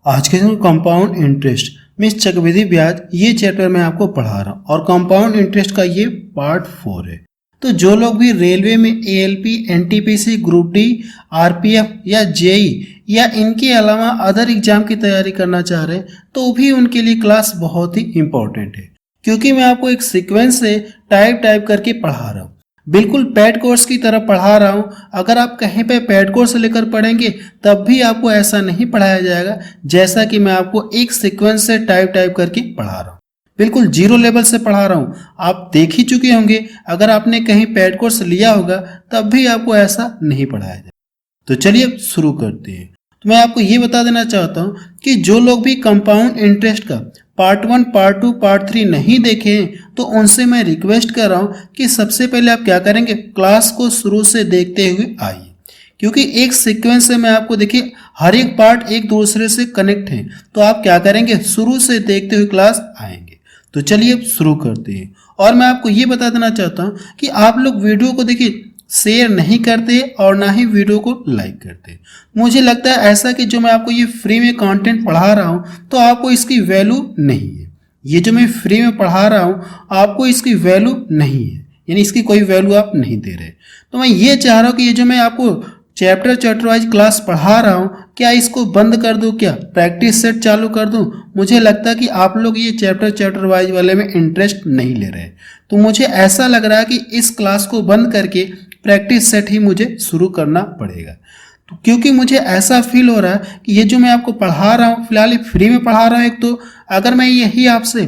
आज के दिन कंपाउंड इंटरेस्ट मीन्स चक्रवृद्धि ब्याज ये चैप्टर मैं आपको पढ़ा रहा हूँ और कंपाउंड इंटरेस्ट का ये पार्ट 4 है। तो जो लोग भी रेलवे में ALP, NTPC, group D, RPF या जेई या इनके अलावा अदर एग्जाम की तैयारी करना चाह रहे हैं तो भी उनके लिए क्लास बहुत ही इंपॉर्टेंट है, क्योंकि मैं आपको एक सीक्वेंस से टाइप करके पढ़ा रहा हूँ। बिल्कुल पैड कोर्स की तरह पढ़ा रहा हूँ। अगर आप कहीं पे पैड कोर्स लेकर पढ़ेंगे तब भी आपको ऐसा नहीं पढ़ाया जाएगा जैसा कि मैं आपको एक सीक्वेंस से टाइप करके पढ़ा रहा हूँ। बिल्कुल जीरो लेवल से पढ़ा रहा हूँ। आप देख ही चुके होंगे, अगर आपने कहीं पैड कोर्स लिया होगा तब भी आपको ऐसा नहीं पढ़ाया जाएगा। तो चलिए अब शुरू करते हैं। तो मैं आपको ये बता देना चाहता हूँ कि जो लोग भी कंपाउंड इंटरेस्ट का पार्ट 1, पार्ट 2, पार्ट 3 नहीं देखे हैं तो उनसे मैं रिक्वेस्ट कर रहा हूँ कि सबसे पहले आप क्या करेंगे, क्लास को शुरू से देखते हुए आइए, क्योंकि एक सीक्वेंस से मैं आपको देखिए हर एक पार्ट एक दूसरे से कनेक्ट है। तो आप क्या करेंगे, शुरू से देखते हुए क्लास आएंगे। तो चलिए अब शुरू करते हैं। और मैं आपको ये बता देना चाहता हूँ कि आप लोग वीडियो को देखिए शेयर नहीं करते और ना ही वीडियो को लाइक करते। मुझे लगता है ऐसा कि जो मैं आपको ये फ्री में कंटेंट पढ़ा रहा हूँ तो आपको इसकी वैल्यू नहीं है। ये जो मैं फ्री में पढ़ा रहा हूँ आपको इसकी वैल्यू नहीं है, यानी इसकी कोई वैल्यू आप नहीं दे रहे। तो मैं ये चाह रहा हूँ कि ये जो मैं आपको चैप्टर वाइज क्लास पढ़ा रहा हूँ, क्या इसको बंद कर दूँ, क्या प्रैक्टिस सेट चालू कर दूँ? मुझे लगता है कि आप लोग ये चैप्टर वाइज वाले में इंटरेस्ट नहीं ले रहे। तो मुझे ऐसा लग रहा है कि इस क्लास को बंद करके प्रैक्टिस सेट ही मुझे शुरू करना पड़ेगा। तो क्योंकि मुझे ऐसा फील हो रहा है कि ये जो मैं आपको पढ़ा रहा हूँ फिलहाल फ्री में पढ़ा रहा हूँ। एक तो अगर मैं यही आपसे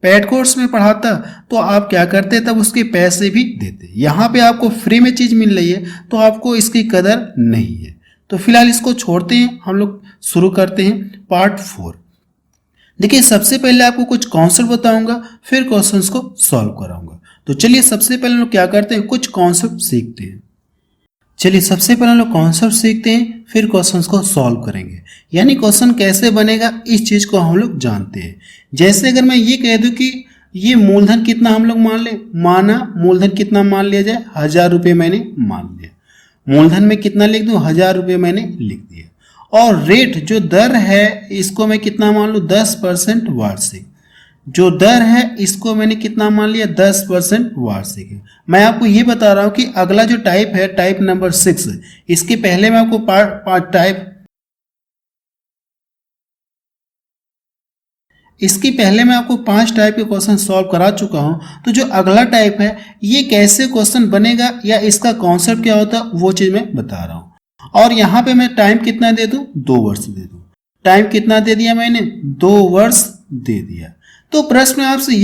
पेड कोर्स में पढ़ाता तो आप क्या करते, तब उसके पैसे भी देते। यहाँ पे आपको फ्री में चीज़ मिल रही है तो आपको इसकी कदर नहीं है। तो फिलहाल इसको छोड़ते हैं, हम लोग शुरू करते हैं पार्ट 4। देखिए सबसे पहले आपको कुछ कॉन्सेप्ट बताऊंगा, फिर क्वेश्चंस को सॉल्व कराऊंगा। तो चलिए सबसे पहले हम लोग क्या करते हैं, कुछ कॉन्सेप्ट सीखते हैं। चलिए सबसे पहले हम लोग कॉन्सेप्ट सीखते हैं, फिर क्वेश्चंस को सॉल्व करेंगे। यानी क्वेश्चन कैसे बनेगा इस चीज को हम लोग जानते हैं। जैसे अगर मैं ये कह दूं कि ये मूलधन कितना हम लोग मान ले, माना मूलधन कितना मान लिया जाए, 1000 रुपये मैंने मान लिया। मूलधन में कितना लिख दूं, 1000 रुपये मैंने लिख दिया। और रेट जो दर है इसको मैं कितना मान लूँ, 10% वार्षिक। जो दर है इसको मैंने कितना मान लिया, 10% वार्षिक है। मैं आपको ये बता रहा हूँ कि अगला जो टाइप है, टाइप नंबर 6, इसके पहले मैं आपको इसके पहले मैं आपको 5 टाइप के क्वेश्चन सॉल्व करा चुका हूँ। तो जो अगला टाइप है ये कैसे क्वेश्चन बनेगा या इसका कॉन्सेप्ट क्या होता है वो चीज़ मैं बता रहा हूँ। और यहाँ पे मैं टाइम कितना दे दूँ, 2 वर्ष दे दूँ। टाइम कितना दे दिया मैंने, 2 वर्ष दे दिया। तो प्रश्न आपसे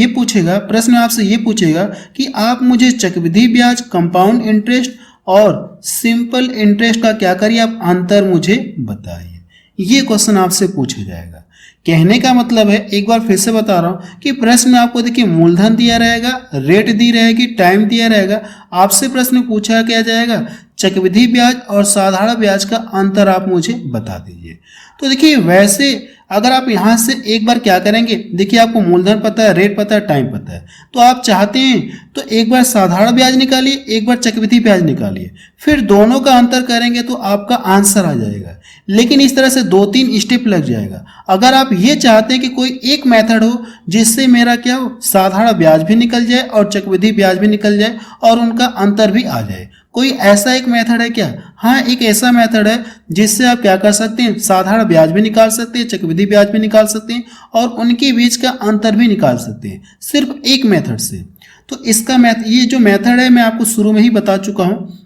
ये पूछेगा कि आप मुझे चक्रवृद्धि ब्याज, कंपाउंड इंटरेस्ट और सिंपल इंटरेस्ट का क्या करिए, आप अंतर मुझे बताइए। ये क्वेश्चन आपसे पूछा जाएगा। कहने का मतलब है, एक बार फिर से बता रहा हूं कि प्रश्न में आपको देखिए मूलधन दिया रहेगा, रेट दी रहेगी, टाइम दिया रहेगा। आपसे प्रश्न पूछा क्या जाएगा, चक्रवृद्धि ब्याज और साधारण ब्याज का अंतर आप मुझे बता दीजिए। तो देखिए वैसे अगर आप यहाँ से एक बार क्या करेंगे, देखिए आपको मूलधन पता है, रेट पता है, टाइम पता है, तो आप चाहते हैं तो एक बार साधारण ब्याज निकालिए, एक बार चक्रवृद्धि ब्याज निकालिए, फिर दोनों का अंतर करेंगे तो आपका आंसर आ जाएगा। लेकिन इस तरह से 2-3 स्टेप लग जाएगा। अगर आप ये चाहते हैं कि कोई एक मेथड हो जिससे मेरा क्या हो, साधारण ब्याज भी निकल जाए और चक्रवृद्धि ब्याज भी निकल जाए और उनका अंतर भी आ जाए, कोई ऐसा एक मेथड है क्या? हाँ, एक ऐसा मेथड है जिससे आप क्या कर सकते हैं, साधारण ब्याज भी निकाल सकते हैं, चक्रवृद्धि ब्याज भी निकाल सकते हैं और उनके बीच का अंतर भी निकाल सकते हैं, सिर्फ एक मेथड से। तो इसका ये जो मेथड है मैं आपको शुरू में ही बता चुका हूँ।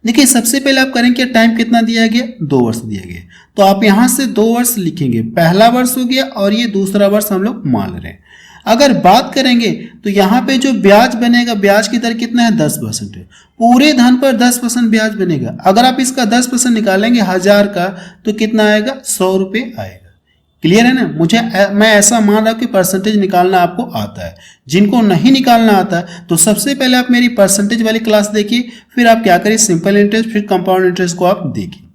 देखिए सबसे पहले आप करेंगे, टाइम कितना दिया गया, 2 वर्ष दिया गया। तो आप यहाँ से 2 वर्ष लिखेंगे, पहला वर्ष हो गया और ये दूसरा वर्ष हम लोग मान रहे हैं। अगर बात करेंगे तो यहाँ पे जो ब्याज बनेगा, ब्याज की दर कितना है, 10% है। पूरे धन पर 10% ब्याज बनेगा। अगर आप इसका 10% निकालेंगे 1000 का तो कितना आएगा, 100 रुपये आएगा। क्लियर है ना? मैं ऐसा मान रहा हूँ कि परसेंटेज निकालना आपको आता है। जिनको नहीं निकालना आता है तो सबसे पहले आप मेरी परसेंटेज वाली क्लास देखिए, फिर आप क्या करिए, सिंपल इंटरेस्ट फिर कंपाउंड इंटरेस्ट को आप देखिए।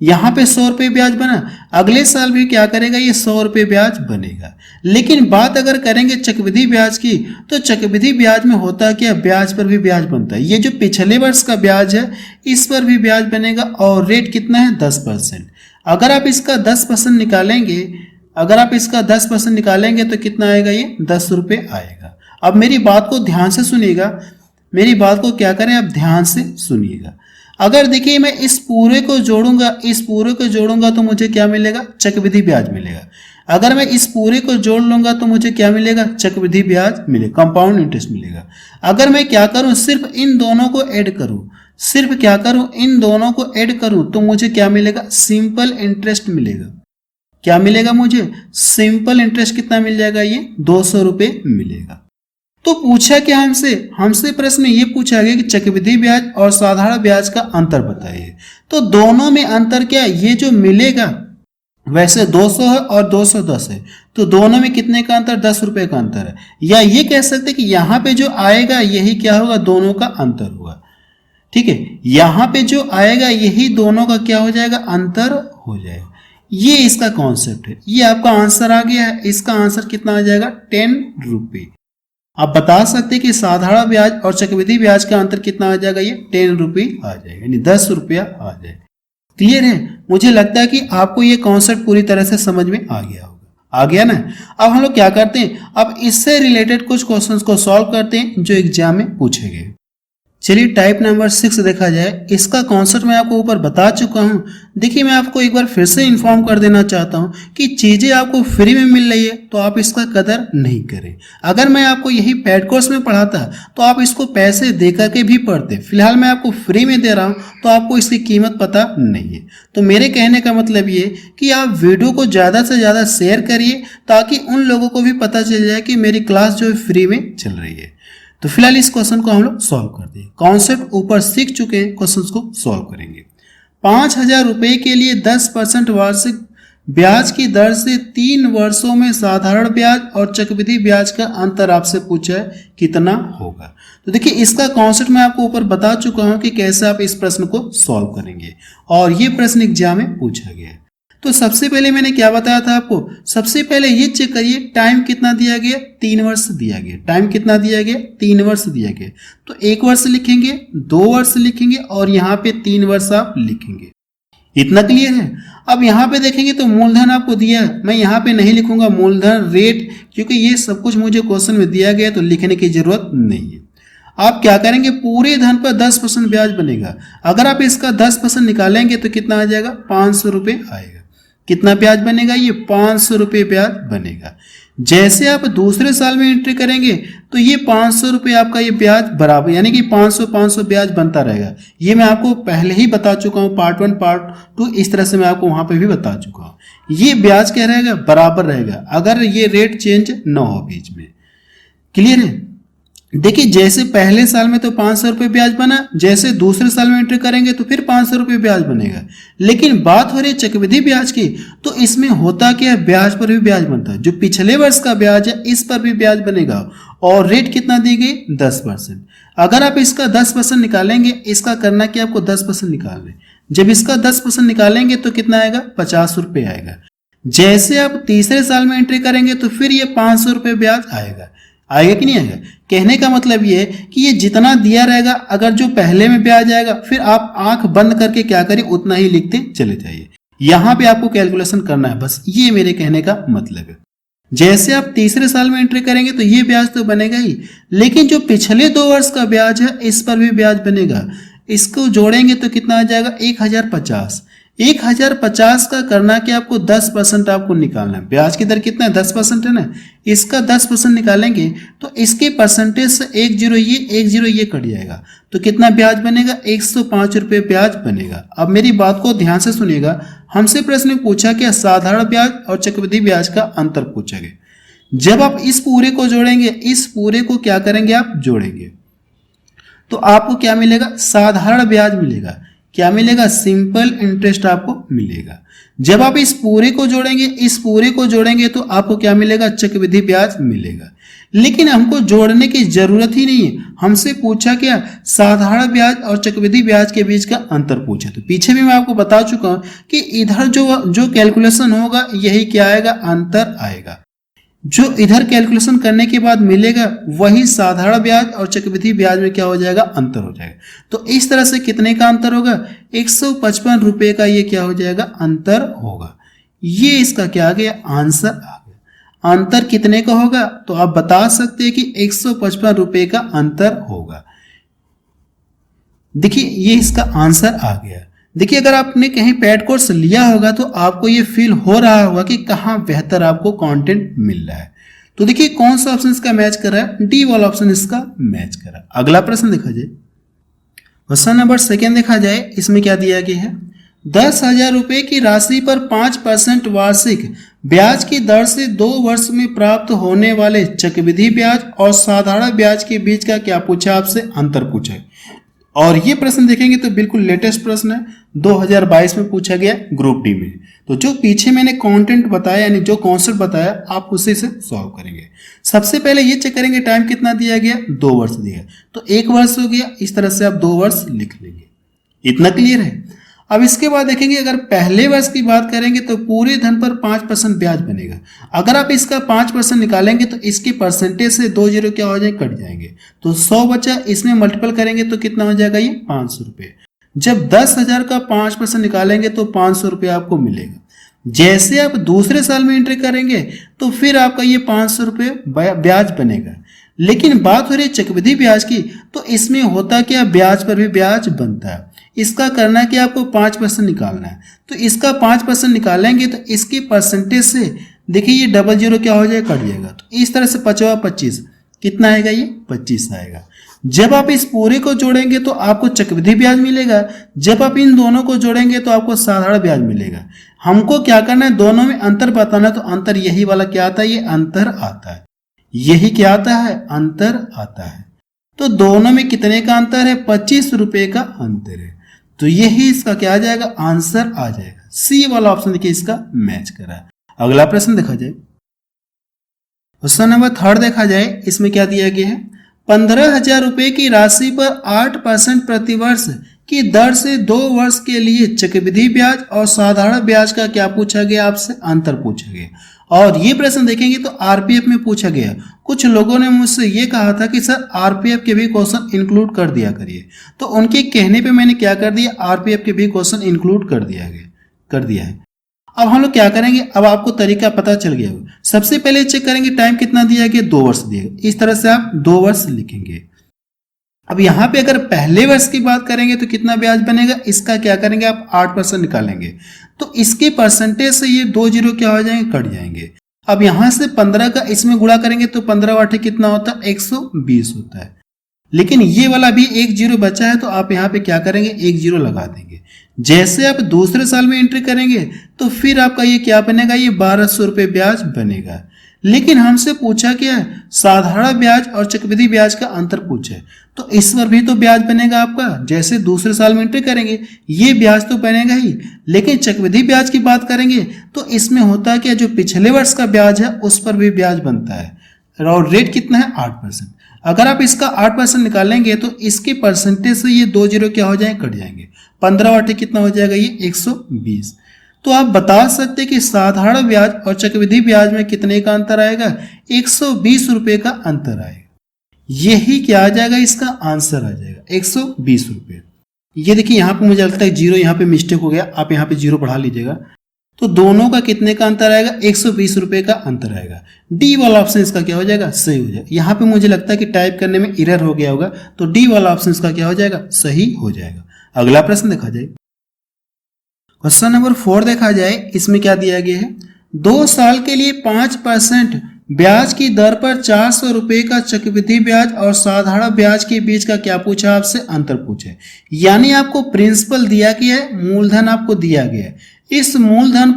यहाँ पे 100 रुपये ब्याज बना, अगले साल भी क्या करेगा, ये 100 रुपये ब्याज बनेगा। लेकिन बात अगर करेंगे चक्रवृद्धि ब्याज की, तो चक्रवृद्धि ब्याज में होता है क्या, ब्याज पर भी ब्याज बनता है। ये जो पिछले वर्ष का ब्याज है इस पर भी ब्याज बनेगा और रेट कितना है, 10%। अगर आप इसका 10% निकालेंगे, अगर आप इसका 10% निकालेंगे तो कितना आएगा, ये 10 रुपये आएगा। अब मेरी बात को ध्यान से सुनिएगा, मेरी बात को क्या करें, आप ध्यान से सुनिएगा। अगर देखिए मैं इस पूरे को जोड़ूंगा, इस पूरे को जोड़ूंगा तो मुझे क्या मिलेगा, चक्रवृद्धि ब्याज मिलेगा। अगर मैं इस पूरे को जोड़ लूंगा तो मुझे क्या मिलेगा, चक्रवृद्धि ब्याज मिलेगा, कंपाउंड इंटरेस्ट मिलेगा। अगर मैं क्या करूं, सिर्फ इन दोनों को ऐड करूं, सिर्फ क्या करूं, इन दोनों को ऐड करूं तो मुझे क्या मिलेगा, सिंपल इंटरेस्ट मिलेगा। क्या मिलेगा मुझे, सिंपल इंटरेस्ट कितना मिल जाएगा, ये 200 रुपये मिलेगा। तो पूछा क्या हमसे प्रश्न ये पूछा गया कि चक्रवृद्धि ब्याज और साधारण ब्याज का अंतर बताइए। तो दोनों में अंतर क्या है, ये जो मिलेगा, वैसे 200 है और 210 है, तो दोनों में कितने का अंतर, 10 रुपए का अंतर है। या ये कह सकते हैं कि यहाँ पे जो आएगा यही क्या होगा, दोनों का अंतर होगा। ठीक है, यहाँ पे जो आएगा यही दोनों का क्या हो जाएगा, अंतर हो जाएगा। ये इसका कॉन्सेप्ट है, ये आपका आंसर आ गया है। इसका आंसर कितना आ जाएगा, 10 रुपये। आप बता सकते हैं कि साधारण ब्याज और चक्रवृद्धि ब्याज का अंतर कितना आ जाएगा, ये 10 रुपये आ जाएगा, यानी 10 रुपया आ जाएगा। क्लियर है, मुझे लगता है कि आपको ये कॉन्सेप्ट पूरी तरह से समझ में आ गया होगा, आ गया ना। अब हम लोग क्या करते हैं, अब इससे रिलेटेड कुछ क्वेश्चंस को सॉल्व करते हैं जो एग्जाम में पूछे गए। चलिए टाइप नंबर 6 देखा जाए। इसका कॉन्सेप्ट मैं आपको ऊपर बता चुका हूं। देखिए मैं आपको एक बार फिर से इन्फॉर्म कर देना चाहता हूं कि चीजें आपको फ्री में मिल रही है तो आप इसका कदर नहीं करें। अगर मैं आपको यही पेड कोर्स में पढ़ाता तो आप इसको पैसे दे करके भी पढ़ते। फिलहाल मैं आपको फ्री में दे रहा हूं तो आपको इसकी कीमत पता नहीं है। तो मेरे कहने का मतलब ये कि आप वीडियो को ज़्यादा से ज़्यादा शेयर करिए ताकि उन लोगों को भी पता चल जाए कि मेरी क्लास जो है फ्री में चल रही है। तो फिलहाल इस क्वेश्चन को हम लोग सॉल्व कर दें। कॉन्सेप्ट ऊपर सीख चुके हैं, क्वेश्चन को सॉल्व करेंगे। 5,000 रुपये के लिए 10% वार्षिक ब्याज की दर से 3 वर्षों में साधारण ब्याज और चक्रवृद्धि ब्याज का अंतर आपसे पूछा है कितना होगा। तो देखिए इसका कॉन्सेप्ट मैं आपको ऊपर बता चुका हूं कि कैसे आप इस प्रश्न को सॉल्व करेंगे और ये प्रश्न एग्जाम में पूछा गया है। तो सबसे पहले मैंने क्या बताया था आपको, सबसे पहले ये चेक करिए टाइम कितना दिया गया, 3 वर्ष दिया गया। टाइम कितना दिया गया, 3 वर्ष दिया गया। तो 1 वर्ष लिखेंगे, 2 वर्ष लिखेंगे और यहाँ पे 3 वर्ष आप लिखेंगे। इतना क्लियर है। अब यहाँ पे देखेंगे तो मूलधन आपको दिया है, मैं यहाँ पे नहीं लिखूंगा मूलधन रेट, क्योंकि ये सब कुछ मुझे क्वेश्चन में दिया गया तो लिखने की जरूरत नहीं है। आप क्या करेंगे, पूरे धन पर 10% ब्याज बनेगा। अगर आप इसका 10% निकालेंगे तो कितना आ जाएगा, 500 रुपये आएगा। कितना ब्याज बनेगा, ये 500 रुपये ब्याज बनेगा। जैसे आप दूसरे साल में एंट्री करेंगे तो ये 500 रुपये आपका ये ब्याज बराबर, यानी कि 500 ब्याज बनता रहेगा। ये मैं आपको पहले ही बता चुका हूँ, पार्ट 1 पार्ट 2 इस तरह से मैं आपको वहां पे भी बता चुका हूँ। ये ब्याज क्या रहेगा, बराबर रहेगा अगर ये रेट चेंज न हो बीच में। क्लियर है। देखिए जैसे पहले साल में तो 500 रुपये ब्याज बना, जैसे दूसरे साल में एंट्री करेंगे तो फिर 500 रुपये ब्याज बनेगा। लेकिन बात हो रही है चक्रवृद्धि ब्याज की, तो इसमें होता क्या है, ब्याज पर भी ब्याज बनता है। जो पिछले वर्ष का ब्याज है इस पर भी ब्याज बनेगा और रेट कितना दी गई, 10%। अगर आप इसका 10% निकालेंगे, इसका करना कि आपको 10% निकालना है। जब इसका 10% निकालेंगे तो कितना आएगा, 50 रुपये आएगा। जैसे आप तीसरे साल में एंट्री करेंगे तो फिर ये 500 रुपये ब्याज आएगा। आएगा कि नहीं आएगा। कहने का मतलब ये है कि ये जितना दिया रहेगा, अगर जो पहले में ब्याज आएगा फिर आप आंख बंद करके क्या करिए, उतना ही लिखते चले जाइए। यहां पे आपको कैलकुलेशन करना है, बस ये मेरे कहने का मतलब है। जैसे आप तीसरे साल में एंट्री करेंगे तो ये ब्याज तो बनेगा ही, लेकिन जो पिछले 2 वर्ष का ब्याज है इस पर भी ब्याज बनेगा। इसको जोड़ेंगे तो कितना आ जाएगा, 1050। 1050 का करना कि आपको 10% आपको निकालना है। ब्याज की दर कितना है, 10% है ना। इसका 10% निकालेंगे तो इसके परसेंटेज से 10 ये कट जाएगा तो कितना ब्याज बनेगा, 105 रुपये ब्याज बनेगा। अब मेरी बात को ध्यान से सुनिएगा। हमसे प्रश्न में पूछा कि साधारण ब्याज और चक्रवृद्धि ब्याज का अंतर पूछा गया। जब आप इस पूरे को जोड़ेंगे, इस पूरे को क्या करेंगे, आप जोड़ेंगे तो आपको क्या मिलेगा, साधारण ब्याज मिलेगा। क्या मिलेगा, सिंपल इंटरेस्ट आपको मिलेगा। जब आप इस पूरे को जोड़ेंगे, इस पूरे को जोड़ेंगे तो आपको क्या मिलेगा, चक्रवृद्धि ब्याज मिलेगा। लेकिन हमको जोड़ने की जरूरत ही नहीं है। हमसे पूछा क्या, साधारण ब्याज और चक्रवृद्धि ब्याज के बीच का अंतर पूछा। तो पीछे भी मैं आपको बता चुका हूं कि इधर जो कैलकुलेशन होगा यही क्या आएगा, अंतर आएगा। जो इधर कैलकुलेशन करने के बाद मिलेगा वही साधारण ब्याज और चक्रवृद्धि ब्याज में क्या हो जाएगा, अंतर हो जाएगा। तो इस तरह से कितने का अंतर होगा, 155 रुपए का ये क्या हो जाएगा, अंतर होगा। ये इसका क्या आ गया, आंसर आ गया। अंतर कितने का होगा, तो आप बता सकते हैं कि 155 रुपए का अंतर होगा। देखिए ये इसका आंसर आ गया। देखिए अगर आपने कहीं पेड कोर्स लिया होगा तो आपको ये फील हो रहा होगा कि कहाँ बेहतर आपको कंटेंट मिल रहा है। तो देखिए कौन सा ऑप्शन इसका मैच कर रहा है, डी वाला ऑप्शन इसका मैच कर रहा है। अगला प्रश्न देखा जाए, क्वेश्चन नंबर 2 देखा जाए, इसमें क्या दिया गया है, 10,000 रुपए की राशि पर 5% वार्षिक ब्याज की दर से 2 वर्ष में प्राप्त होने वाले चक्रवृद्धि ब्याज और साधारण ब्याज के बीच का क्या पूछा आपसे, अंतर पूछा है। और ये प्रश्न देखेंगे तो बिल्कुल लेटेस्ट प्रश्न है, 2022 में पूछा गया ग्रुप डी में। तो जो पीछे मैंने कंटेंट बताया यानी जो कॉन्सेप्ट बताया आप उसी से सॉल्व करेंगे। सबसे पहले ये चेक करेंगे टाइम कितना दिया गया, 2 वर्ष दिया, तो 1 वर्ष हो गया, इस तरह से आप 2 वर्ष लिख लेंगे। इतना क्लियर है। अब इसके बाद देखेंगे अगर पहले वर्ष की बात करेंगे तो पूरे धन पर 5% ब्याज बनेगा। अगर आप इसका 5% निकालेंगे तो इसके परसेंटेज से 2 जीरो क्या हो जाएंगे, कट जाएंगे। तो 100 बचा, इसमें मल्टीपल करेंगे तो कितना हो जाएगा, ये 500 रुपये। जब 10,000 का 5% निकालेंगे तो 500 रुपये आपको मिलेगा। जैसे आप दूसरे साल में एंट्री करेंगे तो फिर आपका ये 500 रुपये ब्याज बनेगा। लेकिन बात हो रही है चक्रवृद्धि ब्याज की, तो इसमें होता क्या, ब्याज पर भी ब्याज बनता है। इसका करना कि आपको 5% निकालना है। तो इसका 5% निकालेंगे तो इसके परसेंटेज से देखिए ये डबल जीरो क्या हो जाएगा, कट जाएगा। तो इस तरह से 5 25 कितना आएगा, ये 25 आएगा। जब आप इस पूरे को जोड़ेंगे तो आपको चक्रवृद्धि ब्याज मिलेगा, जब आप इन दोनों को जोड़ेंगे तो आपको साधारण ब्याज मिलेगा। हमको क्या करना है, दोनों में अंतर बताना है। तो अंतर यही वाला क्या आता है, ये अंतर आता है। यही क्या आता है, अंतर आता है। तो दोनों में कितने का अंतर है, 25 रुपए का अंतर है। तो यही इसका क्या आ जाएगा, आंसर आ जाएगा। सी वाला ऑप्शन देखिए इसका मैच कर रहा है। अगला प्रश्न देखा जाए, क्वेश्चन नंबर 3 देखा जाए, इसमें क्या दिया गया है, 15,000 रुपए की राशि पर 8% प्रतिवर्ष की दर से 2 वर्ष के लिए चक्रवृद्धि ब्याज और साधारण ब्याज का क्या पूछा गया, आपसे अंतर पूछा गया। और ये प्रश्न देखेंगे तो आरपीएफ में पूछा गया। कुछ लोगों ने मुझसे ये कहा था कि सर आरपीएफ के भी क्वेश्चन इंक्लूड कर दिया करिए, तो उनके कहने पे मैंने क्या कर दिया, आरपीएफ के भी क्वेश्चन इंक्लूड कर दिया है। अब हम लोग क्या करेंगे, अब आपको तरीका पता चल गया होगा। सबसे पहले चेक करेंगे टाइम कितना दिया गया, 2 वर्ष दिया गया। इस तरह से आप 2 वर्ष लिखेंगे। अब यहाँ पे अगर पहले वर्ष की बात करेंगे तो कितना ब्याज बनेगा, इसका क्या करेंगे, आप 8% निकालेंगे। तो इसके परसेंटेज से ये 2 जीरो क्या हो जाएंगे, कट जाएंगे। अब यहां से 15 का इसमें गुणा करेंगे तो 15 वाटे कितना होता है, 120 होता है। लेकिन ये वाला भी 1 जीरो बचा है तो आप यहाँ पे क्या करेंगे, 1 जीरो लगा देंगे। जैसे आप दूसरे साल में एंट्री करेंगे तो फिर आपका ये क्या बनेगा, ये 1200 रुपये ब्याज बनेगा। लेकिन हमसे पूछा क्या है, साधारण ब्याज और चक्रवृद्धि ब्याज का अंतर पूछा है। तो इस पर भी तो ब्याज बनेगा आपका, जैसे दूसरे साल में एंट्री करेंगे ये ब्याज तो बनेगा ही। लेकिन चक्रवृद्धि ब्याज की बात करेंगे तो इसमें होता है क्या, जो पिछले वर्ष का ब्याज है उस पर भी ब्याज बनता है। और रेट कितना है, 8%। अगर आप इसका 8% निकालेंगे तो इसके परसेंटेज से ये 2 जीरो क्या हो जाएंगे, कट जाएंगे। 15 वाटे कितना हो जाएगा, ये 120। तो आप बता सकते कि साधारण ब्याज और चक्रवृद्धि ब्याज में कितने का अंतर आएगा, 120 रुपये का अंतर आएगा। यही क्या आ जाएगा, इसका आंसर आ जाएगा 120 रुपये। ये देखिए यहाँ पे मुझे लगता है जीरो यहाँ पे मिस्टेक हो गया, आप यहाँ पे जीरो बढ़ा लीजिएगा। तो दोनों का कितने का अंतर आएगा, 120 रुपये का अंतर आएगा। डी वाला ऑप्शन इसका क्या हो जाएगा, सही हो जाएगा। यहाँ पे मुझे लगता है कि टाइप करने में एरर हो गया होगा, तो डी वाला ऑप्शन इसका क्या हो जाएगा, सही हो जाएगा। अगला प्रश्न देखा जाए, क्वेश्चन नंबर 4 देखा जाए, इसमें क्या दिया गया है, 2 साल के लिए 5% ब्याज की दर पर 400 रुपये का चक्रवृद्धि ब्याज और साधारण ब्याज के बीच का क्या पूछा, आपसे अंतर पूछे। यानी आपको प्रिंसिपल दिया गया है, मूलधन आपको दिया गया है। इस मूलधन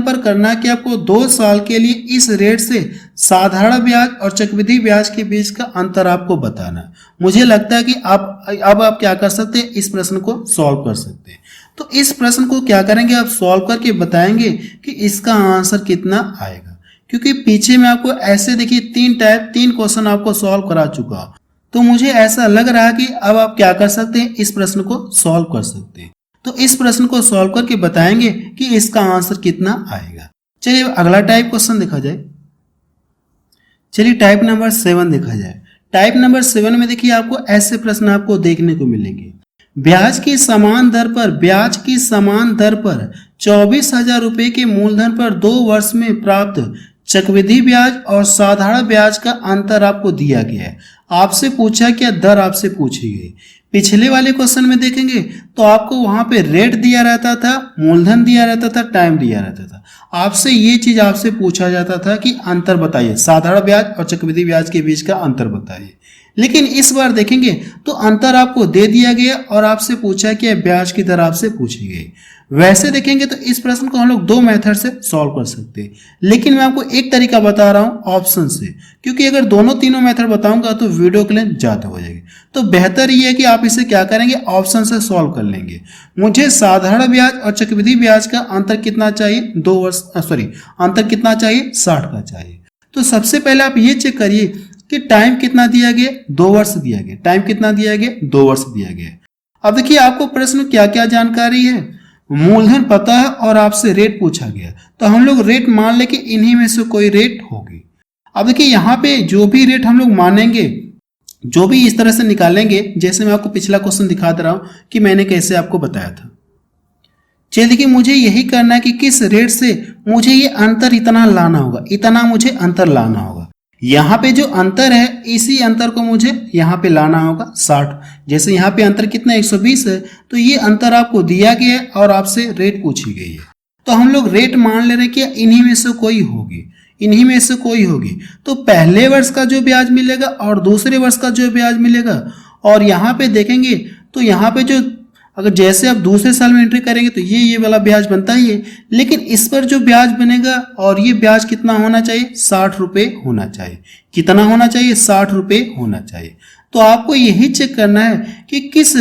पर करना कि आपको 2 साल के लिए इस रेट से साधारण ब्याज और चक्रवृद्धि ब्याज के बीच का अंतर आपको बताना। मुझे लगता है कि आप क्या कर सकते हैं, इस प्रश्न को सॉल्व कर सकते हैं। तो इस प्रश्न को क्या करेंगे, आप सॉल्व करके बताएंगे कि इसका आंसर कितना आएगा। क्योंकि पीछे में आपको ऐसे देखिए 3 क्वेश्चन आपको सॉल्व करा चुका, तो मुझे ऐसा लग रहा है कि अब आप क्या कर सकते हैं, इस प्रश्न को सॉल्व कर सकते हैं। तो इस प्रश्न को सॉल्व करके बताएंगे कि इसका आंसर कितना आएगा। चलिए अगला टाइप क्वेश्चन देखा जाए। चलिए टाइप नंबर 7 देखा जाए। टाइप नंबर 7 में देखिए आपको ऐसे प्रश्न आपको देखने को मिलेंगे। ब्याज की समान दर पर 24,000 रुपए के मूलधन पर 2 वर्ष में प्राप्त चक्रवृद्धि ब्याज और साधारण ब्याज का अंतर आपको दिया गया है। आपसे पूछा क्या दर आपसे पूछी गई। पिछले वाले क्वेश्चन में देखेंगे तो आपको वहां पे रेट दिया रहता था, मूलधन दिया रहता था, टाइम दिया रहता था। आपसे ये चीज आपसे पूछा जाता था कि अंतर बताइए, साधारण ब्याज और चक्रवृद्धि ब्याज के बीच का अंतर बताइए। लेकिन इस बार देखेंगे तो अंतर आपको दे दिया गया और आपसे पूछा कि ब्याज की दर आपसे पूछी गई। वैसे देखेंगे तो इस प्रश्न को हम लोग 2 मेथड से सॉल्व कर सकते हैं, लेकिन मैं आपको एक तरीका बता रहा हूं ऑप्शन से, क्योंकि अगर दोनों तीनों मेथड बताऊंगा तो वीडियो के लिए ज्यादा हो जाएगी। तो बेहतर ये है कि आप इसे क्या करेंगे, ऑप्शन से सॉल्व कर लेंगे। मुझे साधारण ब्याज और चक्रवृद्धि ब्याज का अंतर कितना चाहिए, 2 वर्ष, अंतर कितना चाहिए, 60 का चाहिए। तो सबसे पहले आप ये चेक करिए कि टाइम कितना दिया गया, 2 वर्ष दिया गया। टाइम कितना दिया गया, 2 वर्ष दिया गया। अब देखिए आपको प्रश्न क्या क्या जानकारी है, मूलधन पता है और आपसे रेट पूछा गया, तो हम लोग रेट मान ले कि इन्हीं में से कोई रेट होगी। अब देखिए यहाँ पे जो भी रेट हम लोग मानेंगे, जो भी इस तरह से निकालेंगे, जैसे मैं आपको पिछला क्वेश्चन दिखा दे रहा हूं कि मैंने कैसे आपको बताया था। चलिए देखिए मुझे यही करना है कि किस रेट से मुझे ये अंतर इतना लाना होगा, इतना मुझे अंतर लाना होगा। यहाँ पे जो अंतर है इसी अंतर को मुझे यहाँ पे लाना होगा 60। जैसे यहाँ पे अंतर कितना 120 है, तो ये अंतर आपको दिया गया है और आपसे रेट पूछी गई है। तो हम लोग रेट मान ले रहे हैं कि इन्हीं में से कोई होगी, इन्हीं में से कोई होगी। तो पहले वर्ष का जो ब्याज मिलेगा और दूसरे वर्ष का जो ब्याज मिलेगा, और यहाँ पे देखेंगे तो यहाँ पे जो अगर जैसे आप दूसरे साल में एंट्री करेंगे तो ये वाला ब्याज बनता ही है, लेकिन इस पर जो ब्याज बनेगा और ये ब्याज कितना होना चाहिए, 60 रुपए होना चाहिए। कितना होना चाहिए, 60 रुपए होना चाहिए। तो आपको यही चेक करना है कि किस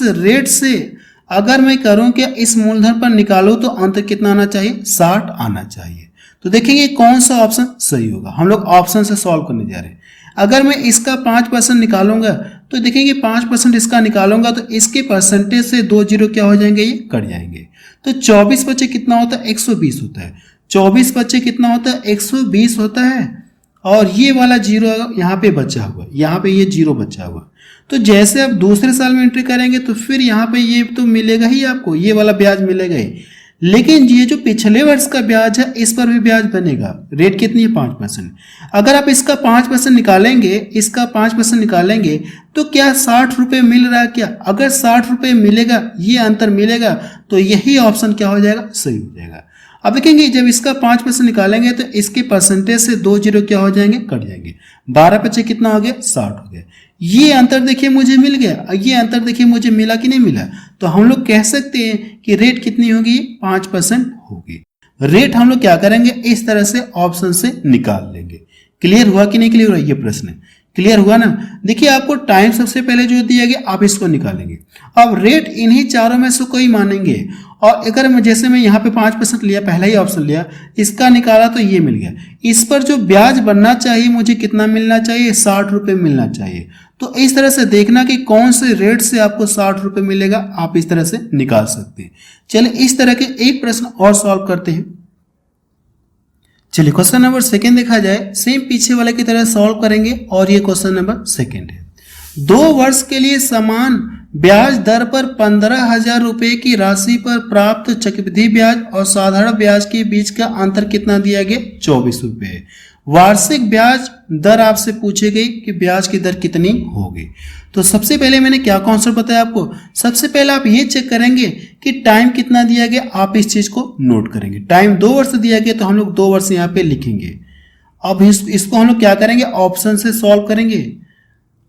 रेट से अगर मैं करूं कि इस मूलधन पर निकालूं तो अंतर कितना आना चाहिए, 60 आना चाहिए। तो देखेंगे कौन सा ऑप्शन सही होगा। हम लोग ऑप्शन से सॉल्व करने जा रहे हैं। अगर मैं इसका 5% निकालूंगा तो देखेंगे 5% इसका निकालूंगा तो इसके परसेंटेज से 2 जीरो क्या हो जाएंगे, ये कट जाएंगे। तो 24 बचे कितना होता है, 120 होता है। 24 बचे कितना होता है, 120 होता है। और ये वाला जीरो यहाँ पे बचा हुआ, यहाँ पे ये जीरो बचा हुआ। तो जैसे आप दूसरे साल में एंट्री करेंगे तो फिर यहाँ पे ये तो मिलेगा ही आपको, ये वाला ब्याज मिलेगा ही। लेकिन ये जो पिछले वर्ष का ब्याज है इस पर भी ब्याज बनेगा। रेट कितनी है, 5%। अगर आप इसका 5% निकालेंगे, इसका 5% निकालेंगे तो क्या 60 रुपए मिल रहा है क्या? अगर 60 रुपए मिलेगा, ये अंतर मिलेगा, तो यही ऑप्शन क्या हो जाएगा, सही हो जाएगा। अब देखेंगे जब इसका 5% निकालेंगे तो इसके परसेंटेज से 2 जीरो क्या हो जाएंगे, कट जाएंगे। 12 बचे कितना हो गया, 60 हो गया। ये अंतर देखिए मुझे मिल गया, ये अंतर देखिए मुझे मिला कि नहीं मिला। तो हम लोग कह सकते हैं कि रेट कितनी होगी, 5% होगी। रेट हम लोग क्या करेंगे, इस तरह से ऑप्शन से निकाल लेंगे। क्लियर हुआ कि नहीं क्लियर हुआ, ये प्रश्न क्लियर हुआ ना। देखिए आपको टाइम सबसे पहले जो दिया गया आप इसको निकालेंगे। अब रेट इन्हीं चारों में से कोई मानेंगे, और अगर मैं जैसे मैं यहाँ पे 5% लिया, पहला ही ऑप्शन लिया, इसका निकाला तो ये मिल गया। इस पर जो ब्याज बनना चाहिए मुझे कितना मिलना चाहिए, 60 रुपए मिलना चाहिए। तो इस तरह से देखना कि कौन से रेट से आपको 60 रुपए मिलेगा, आप इस तरह से निकाल सकते हैं। चलिए इस तरह के एक प्रश्न और सॉल्व करते हैं। चलिए क्वेश्चन नंबर 2 देखा जाए, सेम पीछे वाले की तरह सॉल्व करेंगे, और ये क्वेश्चन नंबर 2 है। 2 वर्ष के लिए समान ब्याज दर पर 15,000 रुपए की राशि पर प्राप्त चक्रवृद्धि ब्याज और साधारण ब्याज के बीच का अंतर कितना दिया गया, 24 रुपए। वार्षिक ब्याज दर आपसे पूछी गई कि ब्याज की दर कितनी होगी। तो सबसे पहले मैंने क्या कॉन्सेप्ट बताया आपको, सबसे पहले आप ये चेक करेंगे कि टाइम कितना दिया गया, आप इस चीज को नोट करेंगे। टाइम 2 वर्ष दिया गया तो हम लोग 2 वर्ष यहाँ पे लिखेंगे। अब इसको हम लोग क्या करेंगे, ऑप्शन से सॉल्व करेंगे।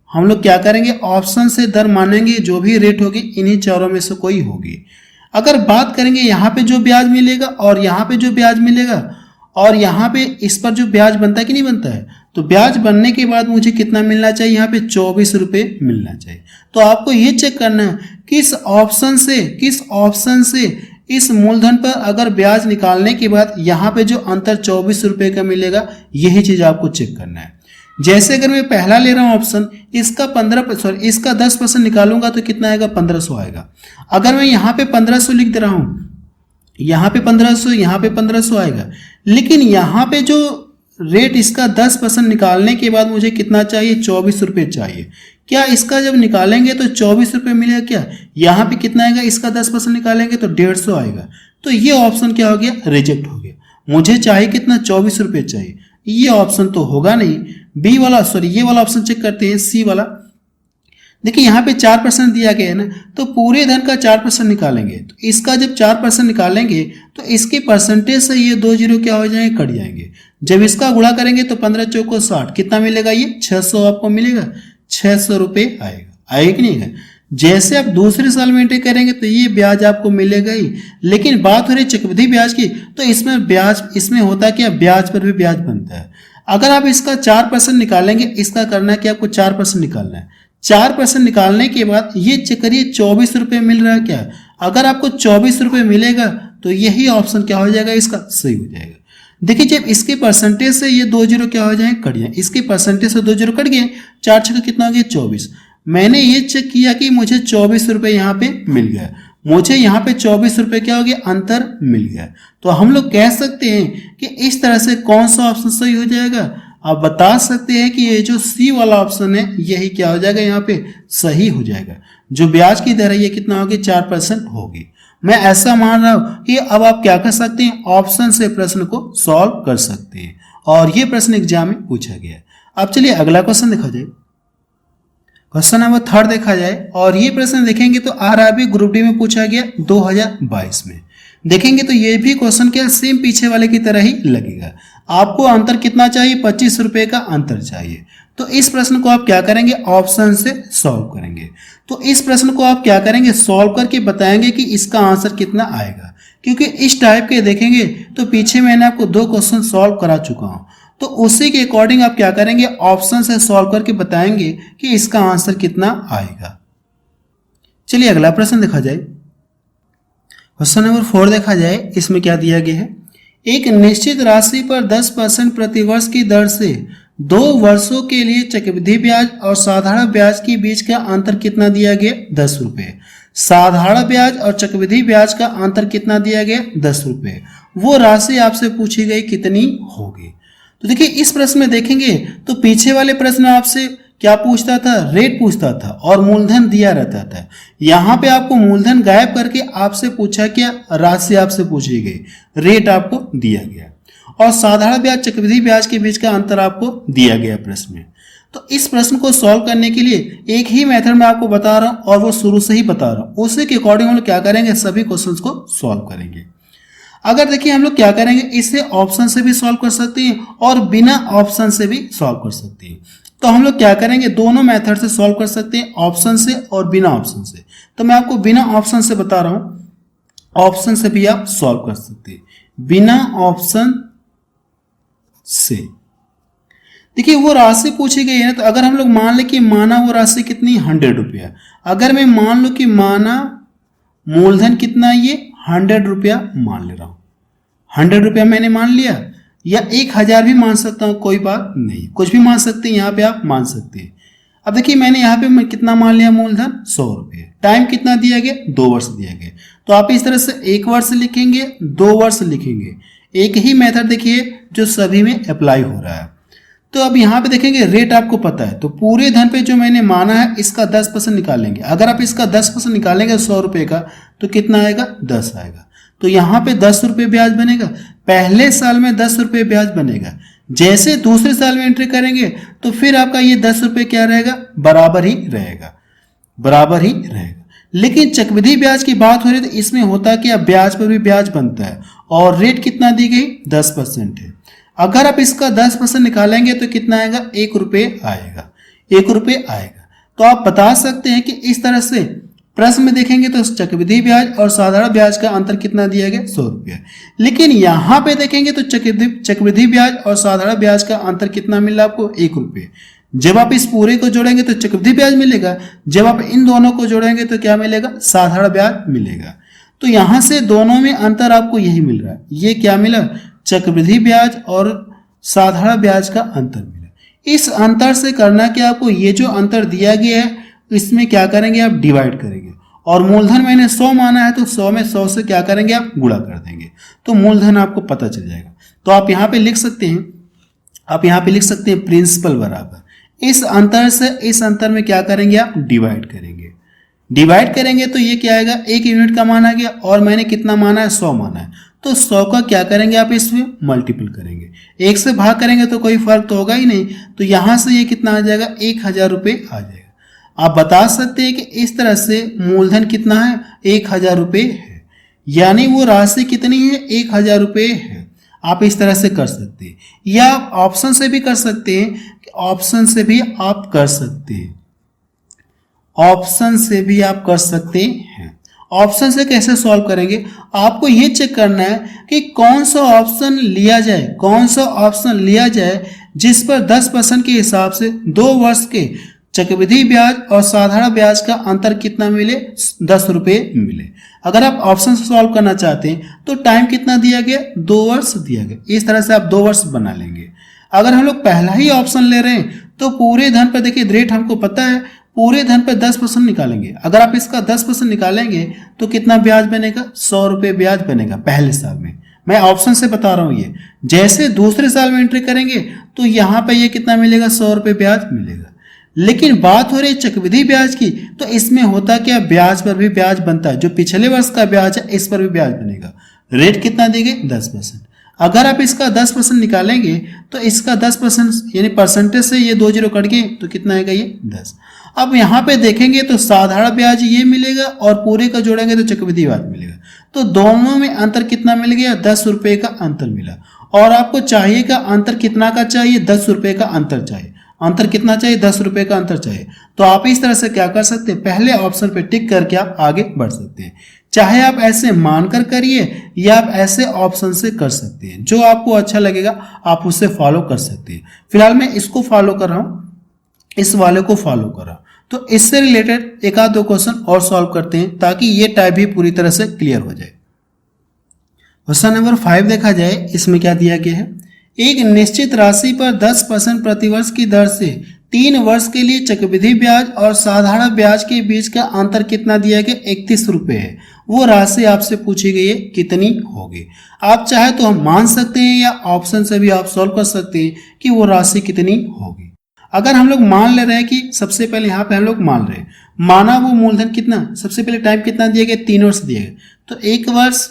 हम लोग क्या करेंगे, ऑप्शन से दर मानेंगे, जो भी रेट होगी इन्हीं चारों में से कोई होगी। अगर बात करेंगे यहाँ पे जो ब्याज मिलेगा और यहाँ पे जो ब्याज मिलेगा, और यहाँ पे इस पर जो ब्याज बनता है कि नहीं बनता है, तो ब्याज बनने के बाद मुझे कितना मिलना चाहिए, यहाँ पे 24 रुपए मिलना चाहिए। तो आपको ये चेक करना है किस ऑप्शन से इस मूलधन पर अगर ब्याज निकालने के बाद यहाँ पे जो अंतर 24 रुपए का मिलेगा, यही चीज आपको चेक करना है। जैसे अगर मैं पहला ले रहा हूं ऑप्शन, इसका 10% निकालूंगा तो कितना आएगा, 1500 आएगा। अगर मैं यहाँ पे 1500 लिख दे रहा हूं, यहाँ पे 1500, यहाँ पे 1500 आएगा। लेकिन यहाँ पे जो रेट इसका 10% निकालने के बाद मुझे कितना चाहिए, 24 रुपये चाहिए। क्या इसका जब निकालेंगे तो 24 रुपये मिलेगा क्या? यहाँ पे कितना आएगा, इसका 10% निकालेंगे तो 150 आएगा। तो ये ऑप्शन क्या हो गया, रिजेक्ट हो गया। मुझे चाहिए कितना, 24 रुपये चाहिए। ये ऑप्शन तो होगा नहीं। बी वाला, सॉरी ये वाला ऑप्शन चेक करते हैं, सी वाला। देखिए यहाँ पे 4% दिया गया है ना, तो पूरे धन का 4% निकालेंगे। तो इसका जब 4% निकालेंगे तो इसके परसेंटेज से ये 2 जीरो क्या हो जाएंगे, कट जाएंगे। जब इसका गुणा करेंगे तो 15 चौको 60, कितना मिलेगा, ये 600 आपको मिलेगा, 600 रुपये आएगा। आएगा कि नहीं है? जैसे आप दूसरे साल में एंट्री करेंगे तो ये ब्याज आपको मिलेगा ही। लेकिन बात हो रही चक्रवृद्धि ब्याज की, तो इसमें ब्याज, इसमें होता क्या, ब्याज पर भी ब्याज बनता है। अगर आप इसका 4% निकालेंगे, इसका करना है कि आपको 4% निकालना है। 4% निकालने के बाद ये चेक करिए 24 रुपये मिल रहा है क्या? अगर आपको 24 रुपये मिलेगा तो यही ऑप्शन क्या हो जाएगा, इसका सही हो जाएगा। देखिए जब इसके परसेंटेज से ये 2 जीरो क्या हो जाए, कट जाए। इसके परसेंटेज से 2 जीरो कट गए, 4 छक्का कितना हो गया, 24। मैंने ये चेक किया कि मुझे 24 रुपये यहाँ पे मिल गया। मुझे यहाँ पे 24 रुपये क्या हो गया, अंतर मिल गया। तो हम लोग कह सकते हैं कि इस तरह से कौन सा ऑप्शन सही हो जाएगा। आप बता सकते हैं कि ये जो सी वाला ऑप्शन है यही क्या हो जाएगा, यहाँ पे सही हो जाएगा। जो ब्याज की दर है ये कितना होगी, 4% होगी। मैं ऐसा मान रहा हूं कि अब आप क्या कर सकते हैं, ऑप्शन से प्रश्न को सॉल्व कर सकते हैं। और ये प्रश्न एग्जाम में पूछा गया है। अब चलिए अगला क्वेश्चन देखा जाए। क्वेश्चन नंबर 3 देखा जाए, और ये प्रश्न देखेंगे तो आरआरबी ग्रुप डी में पूछा गया 2022 में। देखेंगे तो ये भी क्वेश्चन क्या सेम पीछे वाले की तरह ही लगेगा। आपको अंतर कितना चाहिए, 25 रुपये का अंतर चाहिए। तो इस प्रश्न को आप क्या करेंगे, ऑप्शन से सॉल्व करेंगे। तो इस प्रश्न को आप क्या करेंगे, सॉल्व करके बताएंगे कि इसका आंसर कितना आएगा। क्योंकि इस टाइप के देखेंगे तो पीछे मैंने आपको 2 क्वेश्चन सॉल्व करा चुका हूं, तो उसी के अकॉर्डिंग आप क्या करेंगे, ऑप्शन से सॉल्व करके बताएंगे कि इसका आंसर कितना आएगा। चलिए अगला प्रश्न देखा जाए। क्वेश्चन नंबर 4 देखा जाए। इसमें क्या दिया गया है, एक निश्चित राशि पर 10% प्रतिवर्ष की दर से 2 वर्षों के लिए चक्रवृद्धि ब्याज और साधारण ब्याज के बीच का अंतर कितना दिया गया, 10 रुपये। साधारण ब्याज और चक्रवृद्धि ब्याज का अंतर कितना दिया गया, 10 रुपये। वो राशि आपसे पूछी गई कितनी होगी। तो देखिए इस प्रश्न में देखेंगे तो पीछे वाले प्रश्न आपसे क्या पूछता था, रेट पूछता था और मूलधन दिया रहता था। यहाँ पे आपको मूलधन गायब करके आपसे पूछा क्या, राशि आपसे पूछी गई, रेट आपको दिया गया और साधारण ब्याज चक्रवृद्धि ब्याज के बीच का अंतर आपको दिया गया प्रश्न में। तो इस प्रश्न को सॉल्व करने के लिए एक ही मेथड में आपको बता रहा हूँ और वो शुरू से ही बता रहा हूँ, उसी के अकॉर्डिंग हम लोग क्या करेंगे, सभी क्वेश्चंस को सॉल्व करेंगे। अगर देखिए हम लोग क्या करेंगे, इसे ऑप्शन से भी सॉल्व कर सकते हैं और बिना ऑप्शन से भी सॉल्व कर सकते हैं। तो हम लोग क्या करेंगे, दोनों मेथड से सॉल्व कर सकते हैं, ऑप्शन से और बिना ऑप्शन से। तो मैं आपको बिना ऑप्शन से बता रहा हूं, ऑप्शन से भी आप सॉल्व कर सकते हैं। बिना ऑप्शन से देखिए वो राशि पूछी गई है ना, तो अगर हम लोग मान लें कि माना वो राशि कितनी, 100 रुपया। अगर मैं मान लूं कि माना मूलधन कितना, ये 100 रुपया मान ले रहा हूं, 100 रुपया मैंने मान लिया, या 1000 भी मान सकता हूं, कोई बात नहीं, कुछ भी मान सकते हैं, यहाँ पे आप मान सकते हैं। अब देखिए मैंने यहाँ पे कितना मान लिया, मूलधन 100 रुपये। टाइम कितना दिया गया, 2 वर्ष दिया गया। तो आप इस तरह से 1 वर्ष लिखेंगे, 2 वर्ष लिखेंगे। एक ही मेथड देखिए जो सभी में अप्लाई हो रहा है। तो अब यहाँ पे देखेंगे रेट आपको पता है, तो पूरे धन पे जो मैंने माना है इसका 10% निकालेंगे। अगर आप इसका 10% निकालेंगे 100 रुपये का, तो कितना आएगा, 10 आएगा। तो यहाँ पे 10 रुपये ब्याज बनेगा, पहले साल में 10 रुपये ब्याज बनेगा। जैसे दूसरे साल में एंट्री करेंगे तो फिर आपका ये 10 रुपये क्या रहेगा, बराबर ही रहेगा, बराबर ही रहेगा। लेकिन चक्रवृद्धि ब्याज की बात हो रही है तो इसमें होता क्या, ब्याज पर भी ब्याज बनता है और रेट कितना दी गई, 10% है। अगर आप इसका 10% निकालेंगे तो कितना आएगा, 1 रुपये आएगा, 1 रुपये आएगा। तो आप बता सकते हैं कि इस तरह से प्रश्न में देखेंगे तो चक्रवृद्धि ब्याज और साधारण ब्याज का अंतर कितना दिया गया, 100 रुपया। लेकिन यहाँ पे देखेंगे तो चक्रवृद्धि ब्याज और साधारण ब्याज का अंतर कितना मिल रहा है आपको, 1 रुपये। जब आप इस पूरे को जोड़ेंगे तो चक्रवृद्धि ब्याज मिलेगा, जब आप इन दोनों को जोड़ेंगे तो क्या मिलेगा, साधारण ब्याज मिलेगा। तो यहाँ से दोनों में अंतर आपको यही मिल रहा है। ये क्या मिला, चक्रवृद्धि ब्याज और साधारण ब्याज का अंतर मिला। इस अंतर से करना क्या, आपको ये जो अंतर दिया गया है इसमें क्या करेंगे, आप डिवाइड करेंगे और मूलधन मैंने 100 माना है तो 100 में 100 से क्या करेंगे आप गुणा कर देंगे तो मूलधन आपको पता चल जाएगा। तो आप यहाँ पे लिख सकते हैं, आप यहाँ पे लिख सकते हैं प्रिंसिपल बराबर इस अंतर से इस अंतर में क्या करेंगे आप डिवाइड करेंगे। डिवाइड करेंगे तो ये क्या आएगा, 1 यूनिट का मान आ गया और मैंने कितना माना है 100 माना है तो 100 का क्या करेंगे आप इसमें मल्टीपल करेंगे। 1 से भाग करेंगे तो कोई फर्क तो होगा ही नहीं, तो यहाँ से ये कितना आ जाएगा 1000 रुपये आ जाएगा। आप बता सकते हैं कि इस तरह से मूलधन कितना है 1000 रुपये है, यानी वो राशि कितनी है 1000 रुपये है। आप इस तरह से कर सकते हैं या आप ऑप्शन से भी कर सकते हैं, ऑप्शन से भी आप कर सकते हैं, ऑप्शन से भी आप कर सकते हैं। ऑप्शन से कैसे सॉल्व करेंगे, आपको ये चेक करना है कि कौन सा ऑप्शन लिया जाए, कौन सा ऑप्शन लिया जाए जिस पर 10% के हिसाब से 2 वर्ष के चक्रवृद्धि ब्याज और साधारण ब्याज का अंतर कितना मिले 10 रुपये मिले। अगर आप ऑप्शन से सॉल्व करना चाहते हैं तो टाइम कितना दिया गया 2 वर्ष दिया गया, इस तरह से आप 2 वर्ष बना लेंगे। अगर हम लोग पहला ही ऑप्शन ले रहे हैं तो पूरे धन पर देखिए रेट हमको पता है, पूरे धन पे 10% निकालेंगे। अगर आप इसका 10% निकालेंगे तो कितना ब्याज बनेगा 100 रुपये ब्याज बनेगा पहले साल में। मैं ऑप्शन से बता रहा हूँ ये, जैसे दूसरे साल में एंट्री करेंगे तो यहाँ पे ये कितना मिलेगा 100 रुपये ब्याज मिलेगा। लेकिन बात हो रही है चक्रवृद्धि ब्याज की, तो इसमें होता क्या ब्याज पर भी ब्याज बनता है, जो पिछले वर्ष का ब्याज है इस पर भी ब्याज बनेगा। रेट कितना देंगे 10%। अगर आप इसका 10% निकालेंगे तो इसका 10% यानी परसेंटेज से ये 2 जीरो कट गए तो कितना आएगा ये 10। अब यहाँ पे देखेंगे तो साधारण ब्याज ये मिलेगा और पूरे का जोड़ेंगे तो चक्रवृद्धि ब्याज मिलेगा, तो दोनों में अंतर कितना मिल गया 10 रुपये का अंतर मिला। और आपको चाहिए का अंतर कितना का चाहिए 10 रुपये का अंतर चाहिए, अंतर कितना चाहिए 10 रुपये का अंतर चाहिए। तो आप इस तरह से क्या कर सकते हैं, पहले ऑप्शन पे टिक करके आप आगे बढ़ सकते हैं। चाहे आप ऐसे मानकर करिए या आप ऐसे ऑप्शन से कर सकते हैं, जो आपको अच्छा लगेगा आप उससे फॉलो कर सकते हैं। फिलहाल मैं इसको फॉलो कर रहा हूँ, इस वाले को फॉलो कर रहा हूँ। तो इससे रिलेटेड एक आध 2 क्वेश्चन और सॉल्व करते हैं ताकि ये टाइप भी पूरी तरह से क्लियर हो जाए। क्वेश्चन नंबर 5 देखा जाए, इसमें क्या दिया गया है, एक निश्चित राशि पर 10% प्रतिवर्ष की दर से 3 वर्ष के लिए चक्रवृद्धि ब्याज और साधारण ब्याज के बीच का अंतर कितना दिया गया 31 रुपये है। वो राशि आपसे पूछी गई है कितनी होगी। आप चाहे तो हम मान सकते हैं या ऑप्शन से भी आप सॉल्व कर सकते हैं कि वो राशि कितनी होगी। अगर हम लोग मान ले रहे हैं कि सबसे पहले यहाँ पे हम लोग मान रहे हैं, माना वो मूलधन कितना, सबसे पहले टाइम कितना दिया गया 3 वर्ष दिया गया, तो 1 वर्ष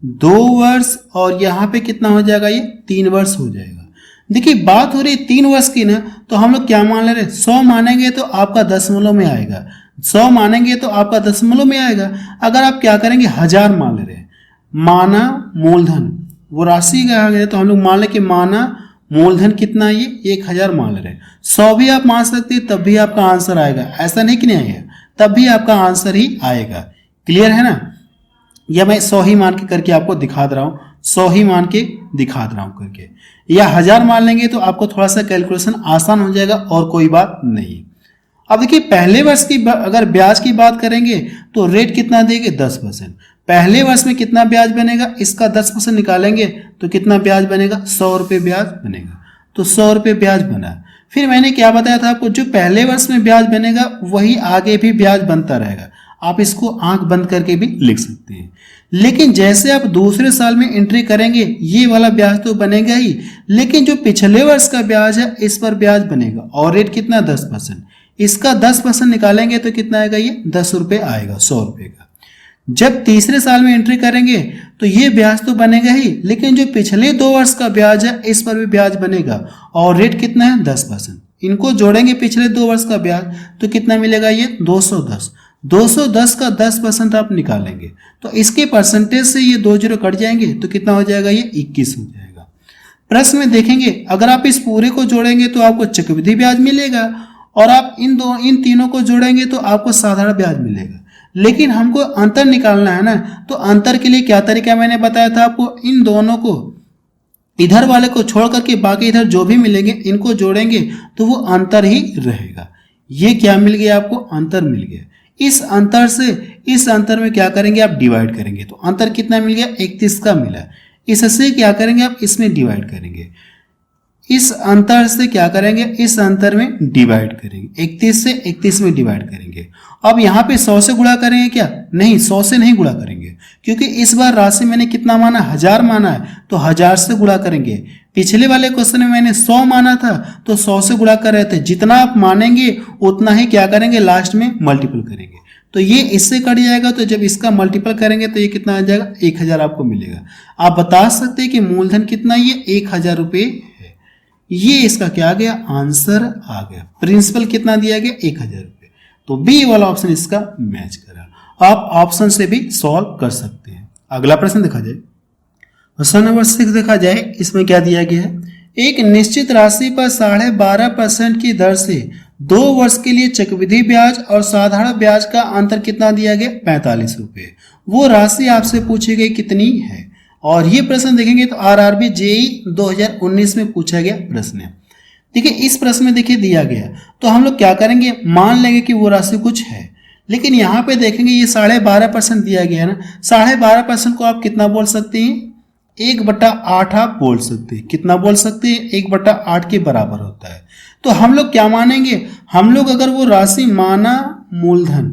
2 वर्ष और यहाँ पे कितना हो जाएगा ये 3 वर्ष हो जाएगा। देखिए बात हो रही 3 वर्ष की ना, तो हम लोग क्या मान ले रहे हैं 100 मानेंगे तो आपका दशमलव में आएगा, 100 मानेंगे तो आपका दशमलव में आएगा। अगर आप क्या करेंगे 1000 मान ले रहे हैं, माना मूलधन वो राशि कहा गया तो हम लोग मान ले कि माना मूलधन कितना ये 1000 मान ले रहे हैं। 100 भी आप मान सकते हैं तब भी आपका आंसर आएगा, ऐसा नहीं कि नहीं आएगा, तब भी आपका आंसर ही आएगा। क्लियर है ना, या मैं 100 ही मान के करके आपको दिखा दे रहा हूँ, 100 ही मान के दिखा दे रहा हूँ करके, या 1000 मान लेंगे तो आपको थोड़ा सा कैलकुलेशन आसान हो जाएगा और कोई बात नहीं। अब देखिए पहले वर्ष की अगर ब्याज की बात करेंगे तो रेट कितना देंगे 10%। पहले वर्ष में कितना ब्याज बनेगा, इसका 10% निकालेंगे तो कितना ब्याज बनेगा 100 रुपये ब्याज बनेगा, तो 100 रुपये ब्याज बना। फिर मैंने क्या बताया था आपको, जो पहले वर्ष में ब्याज बनेगा वही आगे भी ब्याज बनता रहेगा। आप इसको आंख बंद करके भी लिख सकते हैं। लेकिन जैसे आप दूसरे साल में एंट्री करेंगे ये वाला ब्याज तो बनेगा ही, लेकिन जो पिछले वर्ष का ब्याज है इस पर ब्याज बनेगा और रेट कितना 10%। इसका 10% निकालेंगे तो कितना आएगा ये 10 रुपये आएगा 100 रुपये का। जब तीसरे साल में एंट्री करेंगे तो ये ब्याज तो बनेगा ही, लेकिन जो पिछले 2 वर्ष का ब्याज है इस पर भी ब्याज बनेगा और रेट कितना है 10%। इनको जोड़ेंगे पिछले 2 वर्ष का ब्याज तो कितना मिलेगा ये 210। 210 का 10% आप निकालेंगे तो इसके परसेंटेज से ये 2 जीरो कट जाएंगे तो कितना हो जाएगा ये 21 हो जाएगा। प्रश्न में देखेंगे अगर आप इस पूरे को जोड़ेंगे तो आपको चक्रवृद्धि ब्याज मिलेगा और आप इन तीनों को जोड़ेंगे तो आपको साधारण ब्याज मिलेगा। लेकिन हमको अंतर निकालना है ना, तो अंतर के लिए क्या तरीका मैंने बताया था आपको, इन दोनों को इधर वाले को छोड़ करके बाकी इधर जो भी मिलेंगे इनको जोड़ेंगे तो वो अंतर ही रहेगा। ये क्या मिल गया आपको, अंतर मिल गया। इस अंतर से इस अंतर में क्या करेंगे आप डिवाइड करेंगे तो अंतर कितना मिल गया 31 का मिला। इससे क्या करेंगे आप इसमें डिवाइड करेंगे, इस अंतर से क्या करेंगे, इस अंतर में डिवाइड करेंगे, 31 से 31 में डिवाइड करेंगे। अब यहाँ पे 100 से गुणा करेंगे क्या, नहीं 100 से नहीं गुणा करेंगे, क्योंकि इस बार राशि मैंने कितना माना, 1000 माना है, तो 1000 से गुणा करेंगे। पिछले वाले क्वेश्चन में मैंने 100 माना था तो 100 से गुणा कर रहे थे। जितना आप मानेंगे उतना ही क्या करेंगे, लास्ट में मल्टीपल करेंगे। तो ये इससे कट जाएगा, तो जब इसका मल्टीपल करेंगे तो ये कितना आ जाएगा, 1000 आपको मिलेगा। आप बता सकते हैं कि मूलधन कितना, ये 1000 रुपये है। ये इसका क्या आ गया, आंसर आ गया। प्रिंसिपल कितना दिया गया, 1000 रुपये। तो बी वाला ऑप्शन इसका मैच करा। आप ऑप्शन से भी सॉल्व कर सकते हैं। अगला प्रश्न देखा जाए, क्वेश्चन नंबर 6 देखा जाए। इसमें क्या दिया गया है, एक निश्चित राशि पर 12.5% की दर से 2 वर्ष के लिए चक्रवृद्धि ब्याज और साधारण ब्याज का अंतर कितना दिया गया, 45 रुपये। वो राशि आपसे पूछी गई कितनी है। और ये प्रश्न देखेंगे तो आरआरबी जेईई 2019 में पूछा गया प्रश्न है। देखिए इस प्रश्न में देखिए दिया गया, तो हम लोग क्या करेंगे, मान लेंगे कि वो राशि कुछ है। लेकिन यहाँ पे देखेंगे ये 12.5% दिया गया है ना, 12.5% को आप कितना बोल सकते हैं, 1/8 आप बोल सकते हैं। कितना बोल सकते हैं, 1/8 के बराबर होता है। तो हम लोग क्या मानेंगे, हम लोग अगर वो राशि माना मूलधन,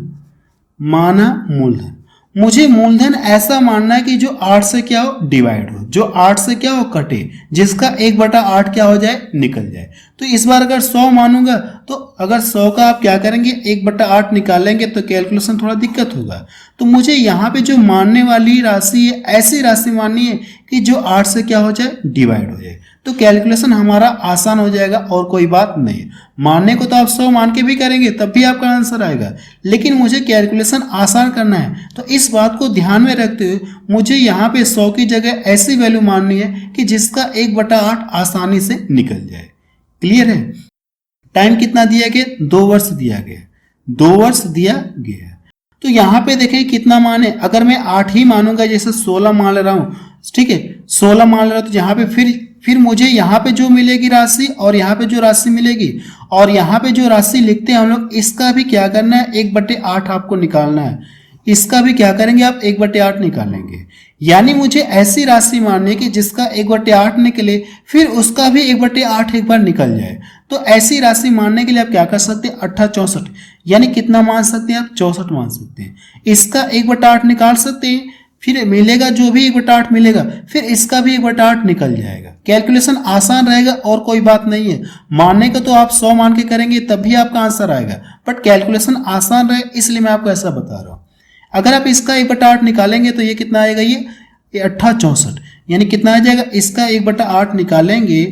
मुझे मूलधन ऐसा मानना है कि जो 8 से क्या हो, डिवाइड हो, जो 8 से क्या हो, कटे, जिसका 1/8 क्या हो जाए, निकल जाए। तो इस बार अगर 100 मानूंगा तो अगर 100 का आप क्या करेंगे, 1/8 निकालेंगे तो कैलकुलेशन थोड़ा दिक्कत होगा। तो मुझे यहाँ पे जो मानने वाली राशि है, ऐसी राशि माननी है कि जो 8 से क्या हो जाए, डिवाइड हो जाए। तो कैलकुलेशन हमारा आसान हो जाएगा और कोई बात नहीं। मानने को तो आप 100 मान के भी करेंगे तब भी आपका आंसर आएगा, लेकिन मुझे कैलकुलेशन आसान करना है। तो इस बात को ध्यान में रखते हुए मुझे यहाँ पे 100 की जगह ऐसी वैल्यू माननी है कि जिसका 1/8 आसानी से निकल जाए। क्लियर है। टाइम कितना दिया गया, 2 वर्ष दिया गया, 2 वर्ष दिया गया। तो यहाँ पे देखें कितना माने, अगर मैं 8 ही मानूंगा, जैसे 16 मान ले रहा हूँ, ठीक है 16 मान ले रहा हूँ, तो यहाँ पे फिर मुझे यहाँ पे जो मिलेगी राशि और यहाँ पे जो राशि मिलेगी और यहाँ पे जो राशि लिखते हैं हम लोग, इसका भी क्या करना है, 1/8 आपको निकालना है। इसका भी क्या करेंगे आप, 1/8 निकालेंगे। यानी मुझे ऐसी राशि माननी है कि जिसका 1/8 निकले, फिर उसका भी 1/8 एक बार निकल जाए। तो ऐसी राशि मानने के लिए आप क्या कर सकते हैं, 8 यानी कितना मान सकते हैं आप, 64 मान सकते हैं। इसका 1/8 निकाल सकते हैं, फिर मिलेगा जो भी 1/8 मिलेगा, फिर इसका भी 1/8 निकल जाएगा। कैलकुलेशन आसान रहेगा और कोई बात नहीं है। मानने को तो आप 100 मान के करेंगे तब भी आपका आंसर आएगा, बट कैलकुलेशन आसान रहे इसलिए मैं आपको ऐसा बता रहा हूँ। अगर आप इसका 1/8 निकालेंगे तो ये कितना आएगा, ये 8 यानी कितना आ जाएगा, इसका 1/8 निकालेंगे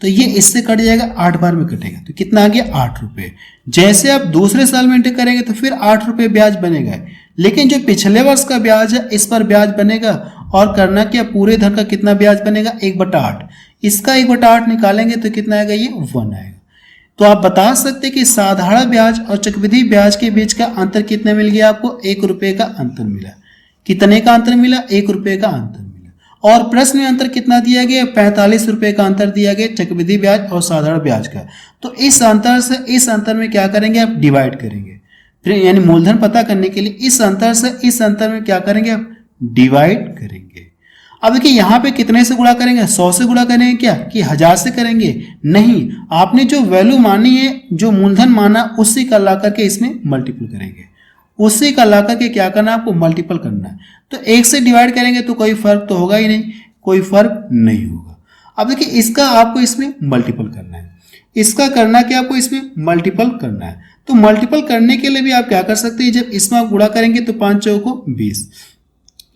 तो ये इससे कट जाएगा, 8 बार में कटेगा, तो कितना आ गया, 8 रुपये। जैसे आप दूसरे साल में एंटर करेंगे तो फिर 8 रुपये ब्याज बनेगा, लेकिन जो पिछले वर्ष का ब्याज है इस पर ब्याज बनेगा। और करना क्या, पूरे धन का कितना ब्याज बनेगा, 1/8। इसका 1/8 निकालेंगे तो कितना आएगा, ये 1 आएगा। तो आप बता सकते कि साधारण ब्याज और चक्रवृद्धि ब्याज के बीच का अंतर कितना मिल गया आपको, 1 रुपये का अंतर मिला। कितने का अंतर मिला, 1 रुपये का अंतर मिला। और प्रश्न में अंतर कितना दिया गया, 45 रुपये का अंतर दिया गया चक्रवृद्धि ब्याज और साधारण ब्याज का। तो इस अंतर से इस अंतर में क्या करेंगे, आप डिवाइड करेंगे। फिर यानी मूलधन पता करने के लिए इस अंतर से इस अंतर में क्या करेंगे, आप डिवाइड करेंगे। अब देखिए यहाँ पे कितने से गुणा करेंगे, 100 से गुणा करेंगे क्या, कि 1000 से करेंगे, नहीं, आपने जो वैल्यू मानी है, जो मूलधन माना, उसी का ला करके इसमें मल्टीपल करेंगे। उसी का ला करके क्या करना है, आपको मल्टीपल करना है। तो 1 से डिवाइड करेंगे तो कोई फर्क तो होगा ही नहीं, कोई फर्क नहीं होगा। अब देखिए इसका आपको इसमें मल्टीपल करना है, इसका करना क्या, आपको इसमें मल्टीपल करना है। तो मल्टीपल करने के लिए भी आप क्या कर सकते हैं, जब इसमें आप गुणा करेंगे तो 5 चौको 20,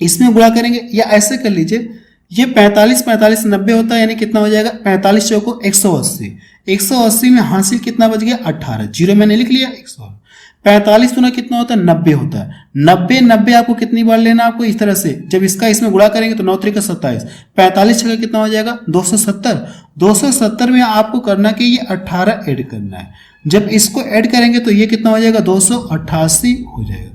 इसमें गुणा करेंगे, या ऐसे कर लीजिए, ये 45 90 होता है, यानी कितना हो जाएगा, 45 चौको 180, 180 में हासिल कितना बच गया, 18, जीरो मैंने लिख लिया, 100। 45 गुना कितना होता है, 90 होता है। 90 आपको कितनी बार लेना, आपको इस तरह से, जब इसका इसमें गुणा करेंगे तो 9 3 27, 45 का कितना हो जाएगा, 270। 270 में आपको करना कि ये 18 ऐड करना है। जब इसको ऐड करेंगे तो ये कितना हो जाएगा, 288 हो जाएगा।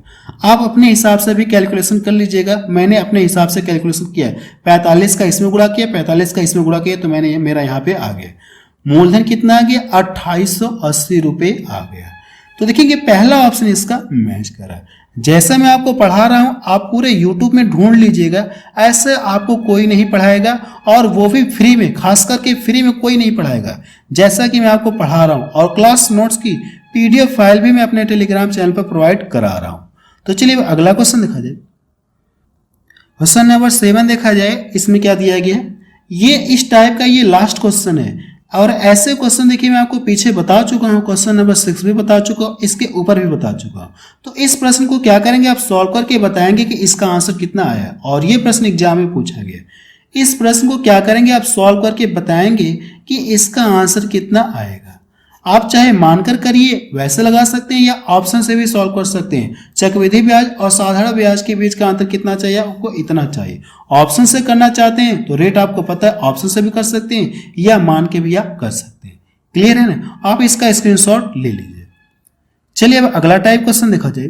आप अपने हिसाब से भी कैलकुलेशन कर लीजिएगा। मैंने अपने हिसाब से कैलकुलेशन किया है, 45 का इसमें गुणा किया, 45 का इसमें गुणा किया, तो मैंने मेरा यहाँ पे आ गया। मूलधन कितना आ गया, 2880 रुपये आ गया। तो देखेंगे पहला ऑप्शन इसका मैच करा। जैसा मैं आपको पढ़ा रहा हूँ आप पूरे YouTube में ढूंढ लीजिएगा, ऐसे आपको कोई नहीं पढ़ाएगा और वो भी फ्री में, खास करके फ्री में कोई नहीं पढ़ाएगा जैसा कि मैं आपको पढ़ा रहा हूँ। और क्लास नोट्स की PDF फाइल भी मैं अपने टेलीग्राम चैनल पर प्रोवाइड करा रहा हूँ। तो चलिए अगला क्वेश्चन देखा जाए। क्वेश्चन नंबर 7 देखा जाए, इसमें क्या दिया गया है, ये इस टाइप का ये लास्ट क्वेश्चन है। और ऐसे क्वेश्चन देखिए मैं आपको पीछे बता चुका हूँ, क्वेश्चन नंबर 6 भी बता चुका हूँ, इसके ऊपर भी बता चुका हूँ। तो इस प्रश्न को क्या करेंगे, आप सॉल्व करके बताएंगे कि इसका आंसर कितना आया। और ये प्रश्न एग्जाम में पूछा गया, इस प्रश्न को क्या करेंगे, आप सॉल्व करके बताएंगे कि इसका आंसर कितना आएगा। आप चाहे मानकर करिए वैसे लगा सकते हैं या ऑप्शन से भी सॉल्व कर सकते हैं। चक्रवृद्धि ब्याज और साधारण ब्याज के बीच का अंतर कितना चाहिए, आपको इतना चाहिए। ऑप्शन से करना चाहते हैं तो रेट आपको पता है, ऑप्शन से भी कर सकते हैं या मान के भी आप कर सकते हैं। क्लियर है ना, आप इसका स्क्रीनशॉट ले लीजिए। चलिए अब अगला टाइप क्वेश्चन देखा जाए।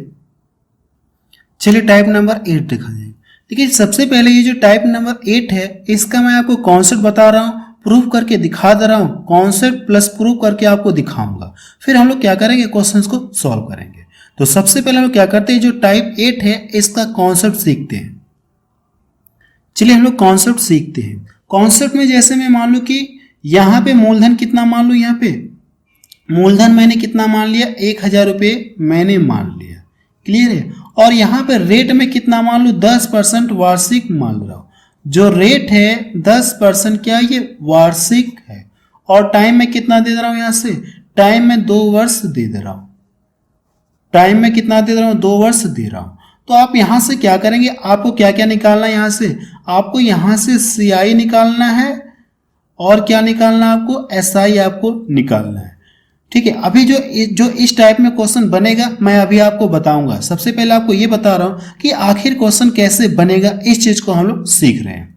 चलिए टाइप नंबर 8 देखा जाए। देखिए सबसे पहले ये जो टाइप नंबर 8 है, इसका मैं आपको कॉन्सेप्ट बता रहा हूँ, प्रूफ करके दिखा दे रहा हूँ, कॉन्सेप्ट प्लस प्रूफ करके आपको दिखाऊंगा। फिर हम लोग क्या करेंगे, क्वेश्चंस को सॉल्व करेंगे। तो सबसे पहले हम लोग क्या करते हैं, जो टाइप 8 है इसका कॉन्सेप्ट सीखते हैं। चलिए हम लोग कॉन्सेप्ट सीखते हैं। कॉन्सेप्ट में जैसे मैं मान लूँ कि यहाँ पे मूलधन कितना मान लूँ, यहाँ पे मूलधन मैंने कितना मान लिया, 1000 रुपये मैंने मान लिया। क्लियर है। और यहाँ पे रेट में कितना मान लूँ, 10% वार्षिक मान रहा हूँ। जो रेट है 10% क्या ये वार्षिक है। और टाइम में कितना दे रहा हूं, यहां से टाइम में 2 वर्ष दे रहा हूं। टाइम में कितना दे रहा हूं, 2 वर्ष दे रहा हूं। तो आप यहां से क्या करेंगे, आपको क्या क्या निकालना है, यहां से आपको यहां से CI निकालना है और क्या निकालना है, आपको SI आपको निकालना है। ठीक है। अभी जो इस टाइप में क्वेश्चन बनेगा मैं अभी आपको बताऊंगा। सबसे पहले आपको ये बता रहा हूं कि आखिर क्वेश्चन कैसे बनेगा, इस चीज को हम लोग सीख रहे हैं।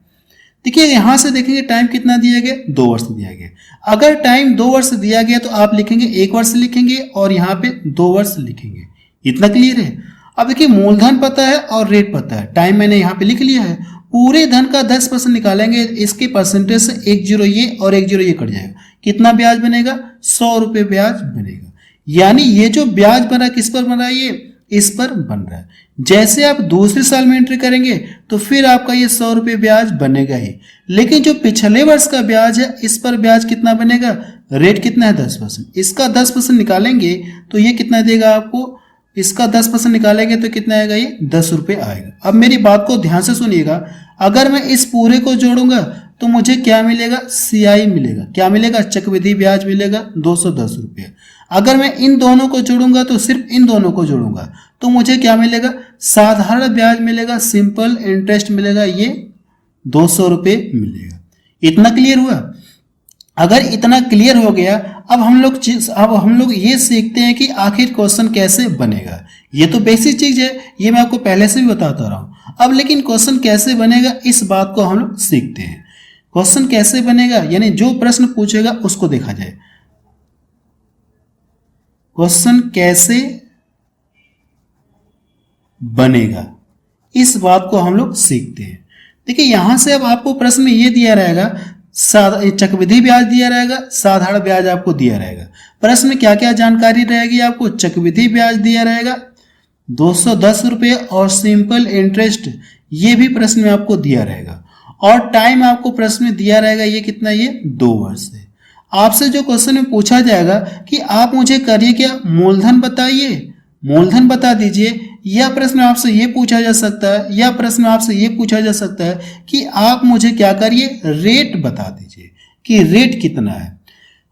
देखिए यहां से देखेंगे टाइम कितना दिया गया, 2 वर्ष दिया गया। अगर टाइम 2 वर्ष दिया गया तो आप लिखेंगे 1 वर्ष लिखेंगे और यहाँ पे 2 वर्ष लिखेंगे। इतना क्लियर है। अब देखिए मूलधन पता है और रेट पता है, टाइम मैंने यहाँ पे लिख लिया है। पूरे धन का 10% निकालेंगे, इसके परसेंटेज से 1 0 ये और 1 0 ये कट जाएगा। कितना ब्याज बनेगा, 100 रुपये ब्याज बनेगा। यानी ये जो ब्याज बना किस पर बन रहा है, ये इस पर बन रहा है। जैसे आप दूसरे साल में एंट्री करेंगे तो फिर आपका ये 100 रुपये ब्याज बनेगा ही। लेकिन जो पिछले वर्ष का ब्याज है इस पर ब्याज कितना बनेगा, रेट कितना है 10%, इसका 10% निकालेंगे तो ये कितना देगा आपको, इसका 10% निकालेंगे तो कितना आएगा, ये 10 रुपये आएगा। अब मेरी बात को ध्यान से सुनिएगा, अगर मैं इस पूरे को जोड़ूंगा तो मुझे क्या मिलेगा, CI मिलेगा। क्या मिलेगा, चक्रवृद्धि ब्याज मिलेगा 210 रुपये। अगर मैं इन दोनों को जोड़ूंगा तो सिर्फ इन दोनों को जोड़ूंगा तो मुझे क्या मिलेगा, साधारण ब्याज मिलेगा, सिंपल इंटरेस्ट मिलेगा, ये 200 रुपये मिलेगा। इतना क्लियर हुआ। अगर इतना क्लियर हो गया अब हम लोग ये सीखते हैं कि आखिर क्वेश्चन कैसे बनेगा। ये तो बेसिक चीज है, ये मैं आपको पहले से भी बताता रहा हूं। अब लेकिन क्वेश्चन कैसे बनेगा इस बात को हम लोग सीखते हैं। क्वेश्चन कैसे बनेगा यानी जो प्रश्न पूछेगा उसको देखा जाए। क्वेश्चन कैसे बनेगा इस बात को हम लोग सीखते हैं। देखिए यहां से अब आपको प्रश्न में ये दिया रहेगा, चक्रवृद्धि ब्याज दिया रहेगा, साधारण ब्याज आपको दिया रहेगा। प्रश्न में क्या क्या जानकारी रहेगी, आपको चक्रवृद्धि ब्याज दिया रहेगा 210 रुपये और सिंपल इंटरेस्ट ये भी प्रश्न में आपको दिया रहेगा। और टाइम आपको प्रश्न में दिया रहेगा, ये कितना, ये 2 वर्ष है। आपसे जो क्वेश्चन में पूछा जाएगा कि आप मुझे करिए क्या, मूलधन बताइए, मूलधन बता दीजिए। यह प्रश्न आपसे ये पूछा जा सकता है, या प्रश्न आपसे ये पूछा जा सकता है कि आप मुझे क्या करिए, रेट बता दीजिए कि रेट कितना है।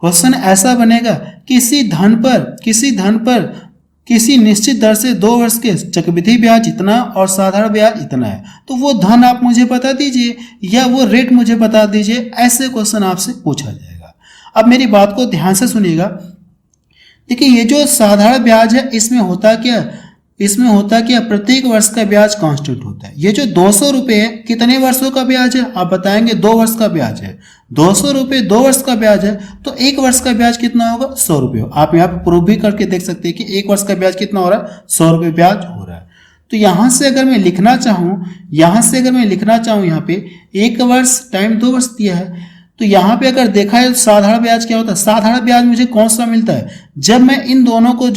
क्वेश्चन ऐसा बनेगा, किसी धन पर किसी निश्चित दर से 2 वर्ष के चक्रवृद्धि ब्याज इतना और साधारण ब्याज इतना है, तो वो धन आप मुझे बता दीजिए या वो रेट मुझे बता दीजिए। ऐसे क्वेश्चन आपसे पूछा जाएगा। अब मेरी बात को ध्यान से सुनिएगा। देखिए ये जो साधारण ब्याज है इसमें होता क्या, प्रत्येक वर्ष का ब्याज कांस्टेंट होता है। ये जो 200 रुपये है कितने वर्षों का ब्याज है, आप बताएंगे 2 वर्ष का ब्याज है। 200 रुपये 2 वर्ष का ब्याज है तो 1 वर्ष का ब्याज कितना होगा, 100 रुपये। आप यहाँ पे प्रूफ भी करके देख सकते हैं कि 1 वर्ष का ब्याज कितना हो रहा है, 100 रुपये ब्याज हो रहा है। तो यहाँ से अगर मैं लिखना चाहूँ यहाँ पे 1 वर्ष टाइम 2 वर्ष दिया है तो यहाँ पे अगर देखा है साधारण ब्याज क्या होता है, साधारण ब्याज मुझे कौन सा मिलता है, जब मैं इन दोनों को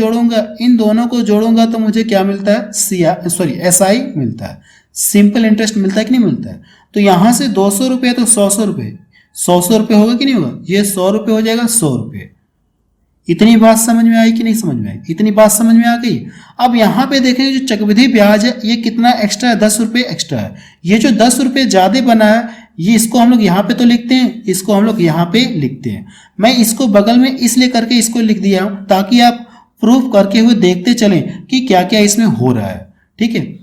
जोड़ूंगा तो मुझे क्या मिलता है, SI मिलता है, सिंपल इंटरेस्ट मिलता है कि नहीं मिलता है। तो यहाँ से 200 रुपये तो 100 रुपये, 100 रुपये होगा कि नहीं होगा, ये 100 रुपये हो जाएगा 100 रुपये। इतनी बात समझ में आई कि नहीं समझ में आई, इतनी बात समझ में आ गई। अब यहाँ पे देखेंगे जो चक्रवृद्धि ब्याज है ये कितना एक्स्ट्रा है, 10 रुपये एक्स्ट्रा है। ये जो 10 रुपये ज्यादा बना है ये इसको हम लोग यहाँ पे तो लिखते हैं, इसको हम लोग यहाँ पे लिखते हैं। मैं इसको बगल में इसलिए करके इसको लिख दिया हूँ ताकि आप प्रूफ करके हुए देखते चलें कि क्या क्या इसमें हो रहा है, ठीक है।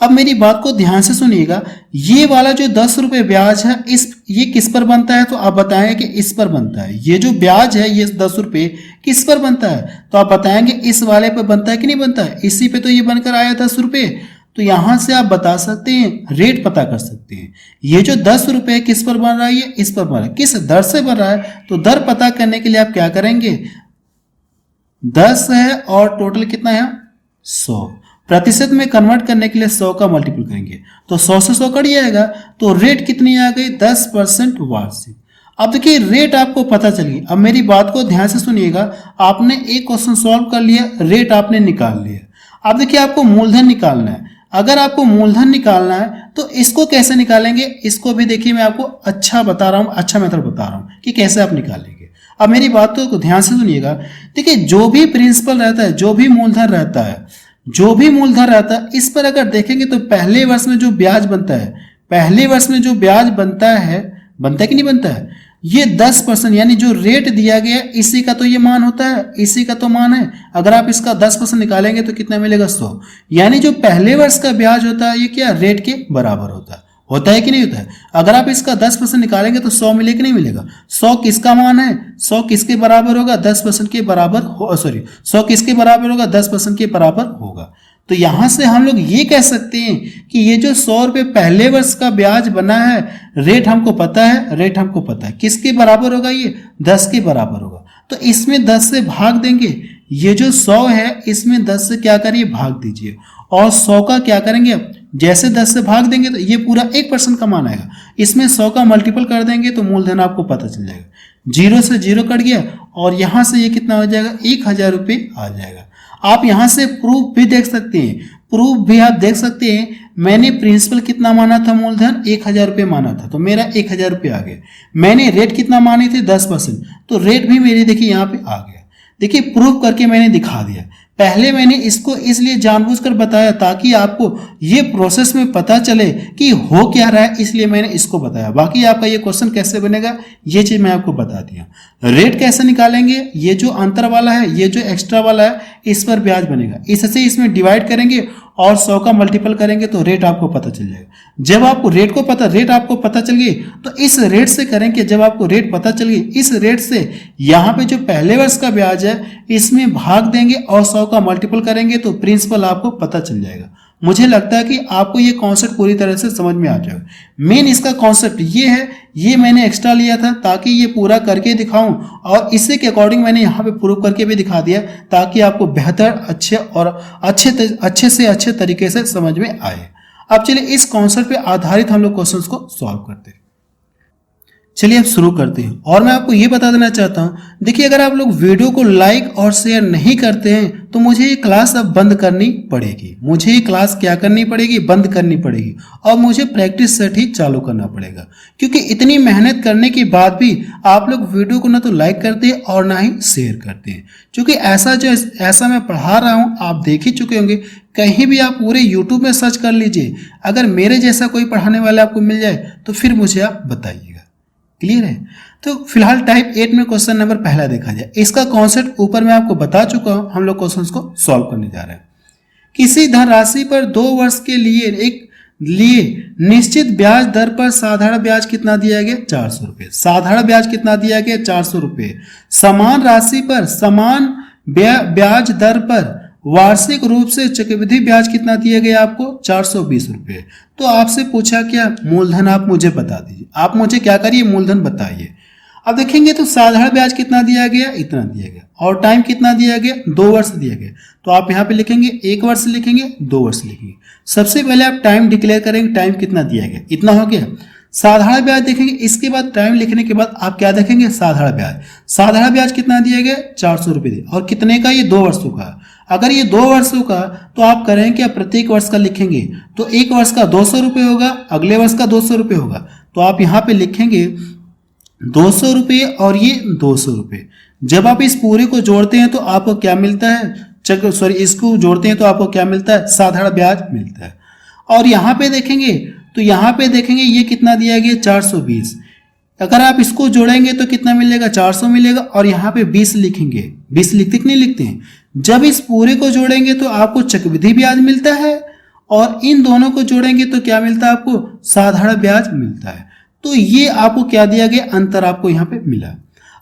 अब मेरी बात को ध्यान से सुनिएगा, ये वाला जो 10 रुपये ब्याज है ये किस पर बनता है, तो आप बताएंगे कि इस पर बनता है। ये जो ब्याज है ये 10 रुपये किस पर बनता है, तो आप बताएंगे इस वाले पर बनता है कि नहीं बनता है, इसी पे तो ये बनकर आया 10 रुपये। तो यहां से आप बता सकते हैं, रेट पता कर सकते हैं। ये जो 10 रुपये किस पर बन रहा है, ये इस पर बन रहा है, किस दर से बन रहा है, तो दर पता करने के लिए आप क्या करेंगे, 10 है और टोटल कितना है 100, प्रतिशत में कन्वर्ट करने के लिए 100 का मल्टीपल करेंगे तो 100 से 100 कट जाएगा, तो रेट कितनी आ गई 10% वार्षिक। अब देखिए रेट आपको पता चली। अब मेरी बात को ध्यान से सुनिएगा, आपने एक क्वेश्चन सॉल्व कर लिया, रेट आपने निकाल लिया। अब देखिए आपको मूलधन निकालना है। अगर आपको मूलधन निकालना है तो इसको कैसे निकालेंगे, इसको भी देखिए मैं आपको अच्छा बता रहा हूं, अच्छा मेथड बता रहा हूं कि कैसे आप निकालेंगे। अब मेरी बात को ध्यान से सुनिएगा, देखिए जो भी प्रिंसिपल रहता है, जो भी मूलधन रहता है, इस पर अगर देखेंगे तो पहले वर्ष में जो ब्याज बनता है, बनता है कि नहीं बनता है, ये 10% यानी जो रेट दिया गया इसी का तो ये मान होता है, इसी का तो मान है। अगर आप इसका 10% निकालेंगे तो कितना मिलेगा 100, यानी जो पहले वर्ष का ब्याज होता है ये क्या रेट के बराबर होता है कि नहीं होता है। अगर आप इसका 10% निकालेंगे तो 100 मिलेगा कि नहीं मिलेगा। 100 किसका मान है, 100 किसके बराबर होगा, 10% के बराबर 100 किसके बराबर होगा, 10% के बराबर होगा। तो यहां से हम लोग ये कह सकते हैं कि ये जो 100 रुपये पहले वर्ष का ब्याज बना है, रेट हमको पता है, किसके बराबर होगा, ये 10 के बराबर होगा। तो इसमें 10 से भाग देंगे, ये जो 100 है इसमें 10 से क्या करिए भाग दीजिए, और 100 का क्या करेंगे, जैसे 10 से भाग देंगे तो ये पूरा 1% का मान आएगा, इसमें 100 का मल्टीपल कर देंगे तो मूलधन आपको पता चल जाएगा। 0 से 0 कट गया और यहां से ये कितना हो जाएगा, 1000 रुपये आ जाएगा। आप यहां से प्रूफ भी देख सकते हैं, मैंने प्रिंसिपल कितना माना था, मूलधन 1000 रुपये माना था, तो मेरा 1000 रुपये आ गया। मैंने रेट कितना माने थे 10%, तो रेट भी मेरी देखिए यहाँ पे आ गया। देखिए प्रूफ करके मैंने दिखा दिया। पहले मैंने इसको इसलिए जानबूझकर बताया ताकि आपको ये प्रोसेस में पता चले कि हो क्या रहा है, इसलिए मैंने इसको बताया। बाकी आपका ये क्वेश्चन कैसे बनेगा ये चीज मैं आपको बता दिया। रेट कैसे निकालेंगे, ये जो अंतर वाला है, ये जो एक्स्ट्रा वाला है, इस पर ब्याज बनेगा, इससे इसमें डिवाइड करेंगे और 100 का मल्टीपल करेंगे तो रेट आपको पता चल जाएगा। जब आपको रेट आपको पता चल गई तो इस रेट से करेंगे, जब आपको रेट पता चल गई इस रेट से यहाँ पे जो पहले वर्ष का ब्याज है इसमें भाग देंगे और 100 का मल्टीपल करेंगे तो प्रिंसिपल आपको पता चल जाएगा। मुझे लगता है कि आपको ये कॉन्सेप्ट पूरी तरह से समझ में आ जाएगा। मेन इसका कॉन्सेप्ट ये है, ये मैंने एक्स्ट्रा लिया था ताकि ये पूरा करके दिखाऊं और इसी के अकॉर्डिंग मैंने यहाँ पे प्रूव करके भी दिखा दिया ताकि आपको बेहतर अच्छे से अच्छे तरीके से समझ में आए। अब चलिए इस कॉन्सेप्ट पे आधारित हम लोग क्वेश्चंस को सॉल्व करते हैं। चलिए अब शुरू करते हैं। और मैं आपको ये बता देना चाहता हूँ, देखिए अगर आप लोग वीडियो को लाइक और शेयर नहीं करते हैं तो मुझे ये क्लास अब बंद करनी पड़ेगी। मुझे ये क्लास क्या करनी पड़ेगी, बंद करनी पड़ेगी और मुझे प्रैक्टिस सेट ही चालू करना पड़ेगा, क्योंकि इतनी मेहनत करने के बाद भी आप लोग वीडियो को ना तो लाइक करते हैं और ना ही शेयर करते हैं। क्योंकि ऐसा मैं पढ़ा रहा हूँ आप देख ही चुके होंगे, कहीं भी आप पूरे यूट्यूब में सर्च कर लीजिए, अगर मेरे जैसा कोई पढ़ाने वाला आपको मिल जाए तो फिर मुझे आप बताइएगा। क्लियर है? तो फिलहाल टाइप 8 में क्वेश्चन नंबर पहला देखा जाए। इसका कॉन्सेप्ट ऊपर मैं आपको बता चुका हूं, हम लोग क्वेश्चंस को सॉल्व करने जा रहे हैं। किसी धनराशि पर 2 वर्ष के लिए निश्चित ब्याज दर पर साधारण ब्याज कितना दिया गया, 400 रुपये। साधारण ब्याज कितना दिया गया, 400 रुपये। समान राशि पर समान ब्याज दर पर वार्षिक रूप से चक्रवृद्धि ब्याज कितना दिया गया आपको, 420 रुपये। तो आपसे पूछा क्या, मूलधन आप मुझे बता दीजिए। आप मुझे क्या करिए, मूलधन बताइए। अब देखेंगे तो साधारण ब्याज कितना दिया गया, इतना दिया गया, और टाइम कितना दिया गया, 2 वर्ष दिया गया। तो आप यहाँ पे लिखेंगे 1 वर्ष लिखेंगे, 2 वर्ष लिखेंगे। सबसे पहले आप टाइम डिक्लेयर करेंगे, टाइम कितना दिया गया, इतना हो गया। साधारण ब्याज देखेंगे, इसके बाद टाइम लिखने के बाद आप क्या देखेंगे, साधारण ब्याज। साधारण ब्याज कितना दिया गया, 400 रुपये दिए, और कितने का, ये 2 वर्षों का। अगर ये 2 वर्षों का तो आप करें क्या, प्रत्येक वर्ष का लिखेंगे, तो एक वर्ष का 200 रुपये होगा, अगले वर्ष का 200 रुपये होगा। तो आप यहाँ पे लिखेंगे 200 रुपये और ये 200 रुपये। जब आप इस पूरे को जोड़ते हैं तो आपको क्या मिलता है, इसको जोड़ते हैं तो आपको क्या मिलता है, साधारण ब्याज मिलता है। और यहाँ पे देखेंगे तो यहाँ पे देखेंगे ये कितना दिया गया, 420। अगर आप इसको जोड़ेंगे तो कितना मिलेगा, 400 मिलेगा, और यहाँ पे 20 लिखेंगे। 20 लिखते कि नहीं लिखते हैं। जब इस पूरे को जोड़ेंगे तो आपको चक्रवृद्धि ब्याज मिलता है, और इन दोनों को जोड़ेंगे तो क्या मिलता है आपको, साधारण ब्याज मिलता है। तो ये आपको क्या दिया गया, अंतर आपको यहाँ पे मिला।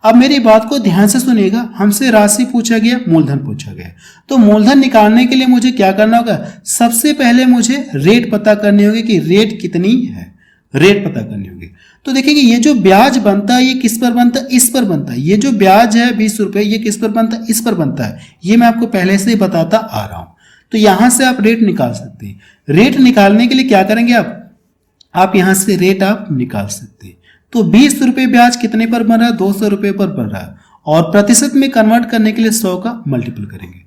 अब मेरी बात को ध्यान से सुनिएगा, हमसे राशि पूछा गया, मूलधन पूछा गया, तो मूलधन निकालने के लिए मुझे क्या करना होगा, सबसे पहले मुझे रेट पता करनी होगी कि रेट कितनी है, रेट पता करनी होगी। तो देखेंगे ये जो ब्याज बनता है ये किस पर बनता है, इस पर बनता है। ये जो ब्याज है 20 रुपये, ये किस पर बनता है, इस पर बनता है। ये मैं आपको पहले से ही बताता आ रहा हूं। तो यहां से आप रेट निकाल सकते हैं। रेट निकालने के लिए क्या करेंगे आप यहां से रेट आप निकाल सकते हैं। तो 20 रुपये ब्याज कितने पर बन रहा है, 200 रुपये पर बन रहा है, और प्रतिशत में कन्वर्ट करने के लिए 100 का मल्टीपल करेंगे।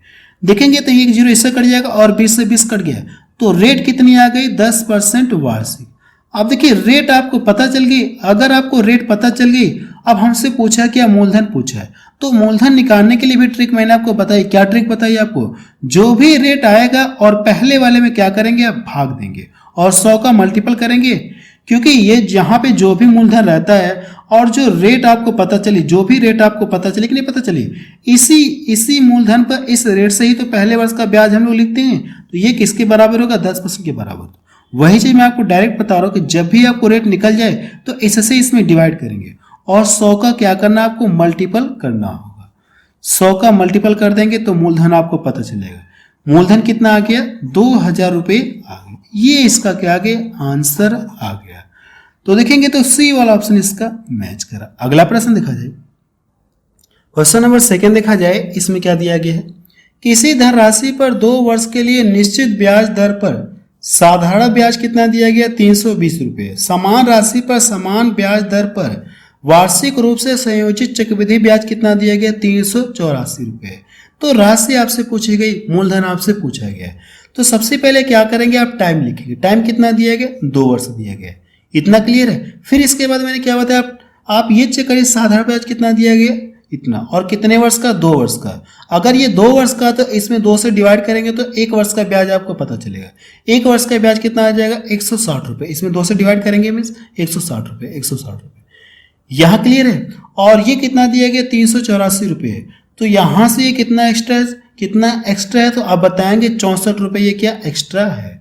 देखेंगे तो एक जीरो इससे कट जाएगा और 20 से 20 कट गया, तो रेट कितनी आ गई, 10% वार्षिक। अब देखिए रेट आपको पता चल गई। अगर आपको रेट पता चल गई, अब हमसे पूछा क्या, मूलधन पूछा है, तो मूलधन निकालने के लिए भी ट्रिक मैंने आपको बताई। क्या ट्रिक बताई आपको, जो भी रेट आएगा और पहले वाले में क्या करेंगे, आप भाग देंगे और 100 का मल्टीपल करेंगे, क्योंकि ये जहां पे जो भी मूलधन रहता है और जो रेट आपको पता चली, जो भी रेट आपको पता चली कि नहीं पता चली, इसी मूलधन पर इस रेट से ही तो पहले वर्ष का ब्याज हम लोग लिखते हैं। तो ये किसके बराबर होगा, 10% के बराबर। वही चीज मैं आपको डायरेक्ट बता रहा हूं कि जब भी आपको रेट निकल जाए तो इससे इसमें डिवाइड करेंगे और 100 का क्या करना, आपको मल्टीपल करना होगा। 100 का मल्टीपल कर देंगे तो मूलधन आपको पता चलेगा। मूलधन कितना आ गया, 2000 रुपये आ गया। ये इसका क्या आ गया, आंसर आ गया। तो देखेंगे तो सी वाला ऑप्शन इसका मैच करा। अगला प्रश्न देखा जाए, क्वेश्चन नंबर 2 देखा जाए। इसमें क्या दिया गया है, किसी धनराशि पर 2 वर्ष के लिए निश्चित ब्याज दर पर साधारण ब्याज कितना दिया गया, 320 रुपये। समान राशि पर समान ब्याज दर पर वार्षिक रूप से संयोजित चक्रवृद्धि ब्याज कितना दिया गया, 384 रुपये। तो राशि आपसे पूछी गई, मूलधन आपसे पूछा गया। तो सबसे पहले क्या करेंगे, आप टाइम लिखेंगे। टाइम कितना दिया गया, 2 वर्ष दिया गया। इतना क्लियर है। फिर इसके बाद मैंने क्या बताया, आप ये चेक करिए साधारण ब्याज कितना दिया गया, इतना, और कितने वर्ष का, 2 वर्ष का। अगर ये 2 वर्ष का तो इसमें 2 से डिवाइड करेंगे तो 1 वर्ष का ब्याज आपको पता चलेगा। 1 वर्ष का ब्याज कितना आ जाएगा, 160 रुपये। इसमें 2 से डिवाइड करेंगे मीन्स 160 रुपये, 160 रुपये। यहाँ क्लियर है। और ये कितना दिया गया, 384 रुपये। तो यहाँ से ये कितना एक्स्ट्रा है, तो आप बताएंगे 64 रुपये ये क्या एक्स्ट्रा है।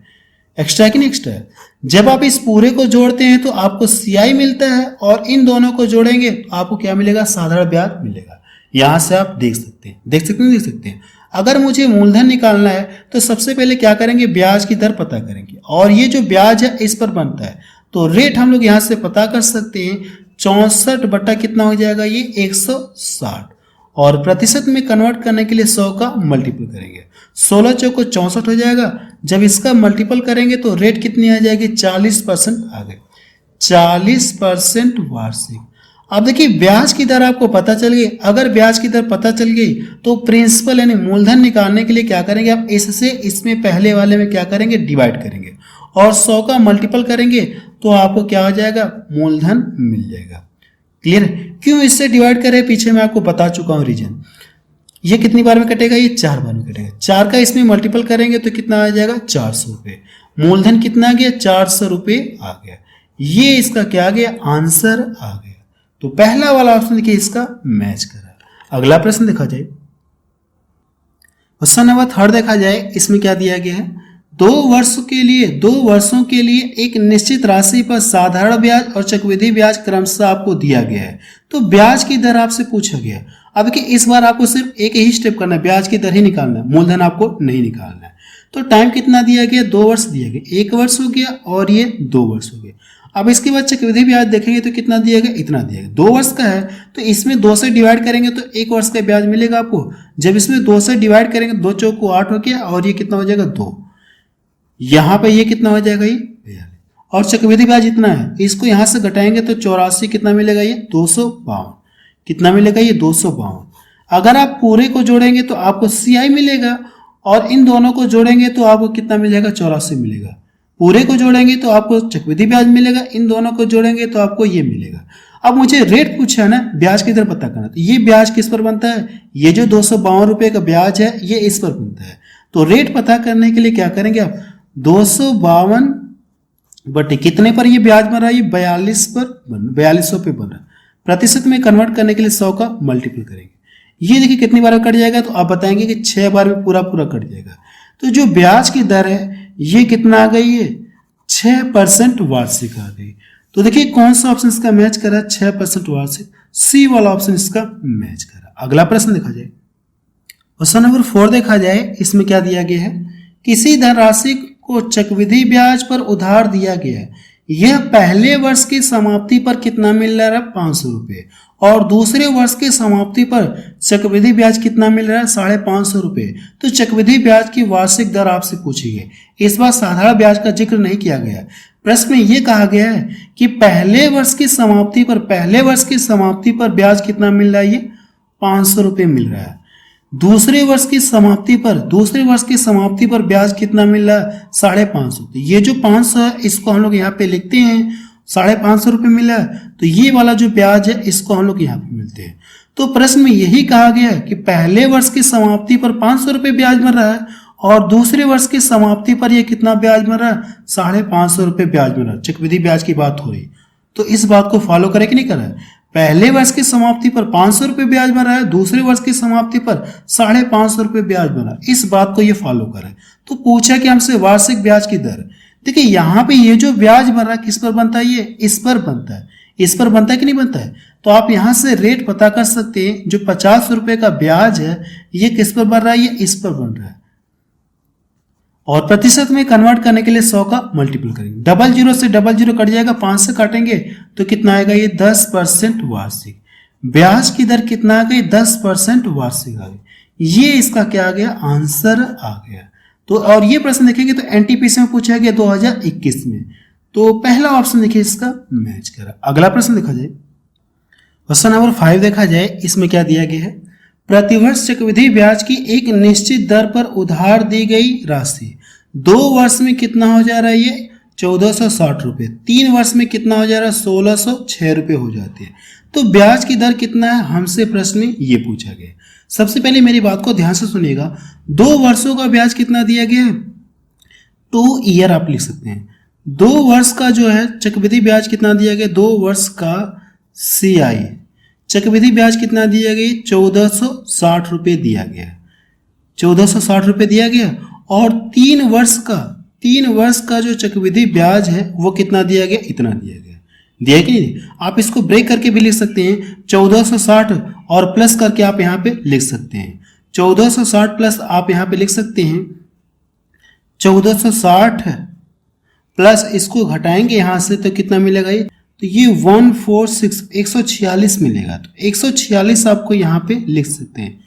एक्स्ट्रा है कि नहीं एक्स्ट्रा है। जब आप इस पूरे को जोड़ते हैं तो आपको सीआई मिलता है, और इन दोनों को जोड़ेंगे तो आपको क्या मिलेगा, साधारण ब्याज मिलेगा। यहां से आप देख सकते हैं। अगर मुझे मूलधन निकालना है तो सबसे पहले क्या करेंगे, ब्याज की दर पता करेंगे, और ये जो ब्याज है इस पर बनता है। तो रेट हम लोग यहां से पता कर सकते हैं, 64 बटा कितना हो जाएगा, ये 160, और प्रतिशत में कन्वर्ट करने के लिए 100 का मल्टीपल करेंगे। 16 चौको 64 हो जाएगा। जब इसका मल्टीपल करेंगे तो रेट कितनी आ जाएगी, 40% आ गई। 40% वार्षिक। अब देखिए ब्याज की दर आपको पता चल गई। अगर ब्याज की दर पता चल गई तो प्रिंसिपल यानी मूलधन निकालने के लिए क्या करेंगे, आप इससे इसमें पहले वाले में क्या करेंगे, डिवाइड करेंगे और 100 का मल्टीपल करेंगे तो आपको क्या हो जाएगा, मूलधन मिल जाएगा। क्लियर है। क्यों इससे डिवाइड करें, पीछे मैं आपको बता चुका हूं रीजन। ये कितनी बार में कटेगा, ये 4 बार में कटेगा। 4 का इसमें मल्टीपल करेंगे तो कितना आ जाएगा, 400 रुपये। मूलधन कितना आ गया, 400 रुपये आ गया। ये इसका क्या आ गया, आंसर आ गया। तो पहला वाला ऑप्शन देखिए इसका मैच करा। अगला प्रश्न देखा जाए, क्वेश्चन नंबर 3 देखा जाए। इसमें क्या दिया गया है, 2 वर्षों के लिए एक निश्चित राशि पर साधारण ब्याज और चक्रवृद्धि ब्याज क्रमशः आपको दिया गया है। तो ब्याज की दर आपसे पूछा गया। अब देखिए इस बार आपको सिर्फ एक ही स्टेप करना है, ब्याज की दर ही निकालना है, मूलधन आपको नहीं निकालना है। तो टाइम कितना दिया गया, 2 वर्ष दिया गया। 1 वर्ष हो गया और ये 2 वर्ष हो गया। अब इसके बाद चक्रवृद्धि ब्याज देखेंगे तो कितना दिया गया, इतना दिया गया। 2 वर्ष का है तो इसमें 2 से डिवाइड करेंगे तो 1 वर्ष का ब्याज मिलेगा आपको। जब इसमें 2 से डिवाइड करेंगे, 2 चौको 8 हो गया और ये कितना हो जाएगा, 2। यहाँ पे ये कितना हो जाएगा, ये 42। और चक्रवृद्धि ब्याज इतना है, इसको यहाँ से घटाएंगे तो 84 कितना मिलेगा, ये 252। कितना मिलेगा, ये 252। अगर आप पूरे को जोड़ेंगे तो आपको CI मिलेगा और इन दोनों को जोड़ेंगे तो आपको कितना मिलेगा, 84 मिलेगा। पूरे को जोड़ेंगे तो आपको चक्रवृद्धि ब्याज मिलेगा, इन दोनों को जोड़ेंगे तो आपको ये मिलेगा। अब मुझे रेट पूछा है ना, ब्याज की दर पता करना, तो ये ब्याज किस पर बनता है, ये जो 252 रुपये का ब्याज है ये इस पर बनता है। तो रेट पता करने के लिए क्या करेंगे आप, 252 बटे कितने पर ये ब्याज बन रहा है, ये 4200 पे बन रहा है। प्रतिशत में कन्वर्ट करने के लिए 100 का मल्टीपल करेंगे। ये देखिए कितनी बार कट जाएगा, तो आप बताएंगे कि 6 बार में पूरा कट जाएगा। तो जो ब्याज की दर है ये कितना आ गई है, 6% वार्षिक आ गई। तो देखिए कौन सा ऑप्शन इसका मैच कर रहा है, 6% वार्षिक, सी वाला ऑप्शन इसका मैच कर रहा है। अगला प्रश्न देखा जाए, क्वेश्चन नंबर 4 देखा जाए, इसमें क्या दिया गया है, किसी धनराशि को चक्रवृद्धि ब्याज पर उधार दिया गया है, यह पहले वर्ष की समाप्ति पर कितना मिल रहा है, 500 रुपये, और दूसरे वर्ष की समाप्ति पर चक्रवृद्धि ब्याज कितना मिल रहा है, 550 रुपये। तो चक्रवृद्धि ब्याज की वार्षिक दर आपसे पूछी गई। इस बार साधारण ब्याज का जिक्र नहीं किया गया। प्रश्न में यह कहा गया है कि पहले वर्ष की समाप्ति पर ब्याज कितना मिल रहा है, ये 500 रुपये मिल रहा है। दूसरे वर्ष की समाप्ति पर ब्याज कितना मिल रहा है, 550। तो ये जो 500 है इसको हम लोग यहाँ पे लिखते हैं, 550 रुपये मिला है, तो ये वाला जो ब्याज है इसको हम लोग यहाँ पे मिलते हैं। तो प्रश्न में यही कहा गया है कि पहले वर्ष की समाप्ति पर 500 रुपये ब्याज बन रहा है और दूसरे वर्ष की समाप्ति पर ये कितना ब्याज बन रहा है, 550 रुपये ब्याज बन रहा है। चक्रवृद्धि ब्याज की बात हो रही, तो इस बात को फॉलो करे कि नहीं कर रहा है। पहले वर्ष की समाप्ति पर 500 रुपये ब्याज बन रहा है, दूसरे वर्ष की समाप्ति पर 550 रुपये ब्याज बन रहा है, इस बात को ये फॉलो करे। तो पूछा कि हमसे वार्षिक ब्याज की दर। देखिए यहाँ पे ये जो ब्याज बन रहा है किस पर बनता है, ये इस पर बनता है। इस पर बनता है कि नहीं बनता है, तो आप यहाँ से रेट पता कर सकते हैं। जो 50 रुपये का ब्याज है ये किस पर बन रहा है, ये इस पर बन रहा है। और प्रतिशत में कन्वर्ट करने के लिए 100 का मल्टीपल करेंगे। 00 से 00 कट जाएगा, 5 से काटेंगे तो कितना आएगा, ये 10% वार्षिक। ब्याज की दर कितना आ गई, 10% वार्षिक आ गई। ये इसका क्या आ गया, आंसर आ गया। तो और ये प्रश्न देखेंगे तो एनटीपीसी में पूछा गया 2021 में। तो पहला ऑप्शन देखिए इसका मैच करा। अगला प्रश्न देखा जाए, क्वेश्चन नंबर 5 देखा जाए, इसमें क्या दिया गया है, प्रतिवर्ष चक्रवृद्धि ब्याज की एक निश्चित दर पर उधार दी गई राशि 2 वर्ष में कितना हो जा रहा है, ये 1460 रुपये। 3 वर्ष में कितना हो जा रहा है, 1606 रुपये हो जाते हैं। तो ब्याज की दर कितना है, हमसे प्रश्न में ये पूछा गया। सबसे पहले मेरी बात को ध्यान से सुनिएगा, 2 वर्षों का ब्याज कितना दिया गया है, 2 ईयर आप लिख सकते हैं। 2 वर्ष का जो है चक्रवृद्धि ब्याज कितना दिया गया, 2 वर्ष का CI चक्रवृद्धि ब्याज कितना दिया गया, 1460 रुपये दिया गया, 1460 रुपये दिया गया। और 3 वर्ष का जो चक्रवृद्धि ब्याज है वो कितना दिया गया, इतना दिया गया। दिया कि नहीं, आप इसको ब्रेक करके भी लिख सकते हैं, 1460 और प्लस करके आप यहाँ पे लिख सकते हैं। 1460 प्लस आप यहाँ पे लिख सकते हैं 1460 प्लस इसको घटाएंगे यहाँ से तो कितना मिलेगा, ये तो ये 146 मिलेगा। तो 146 आपको यहाँ पे लिख सकते हैं,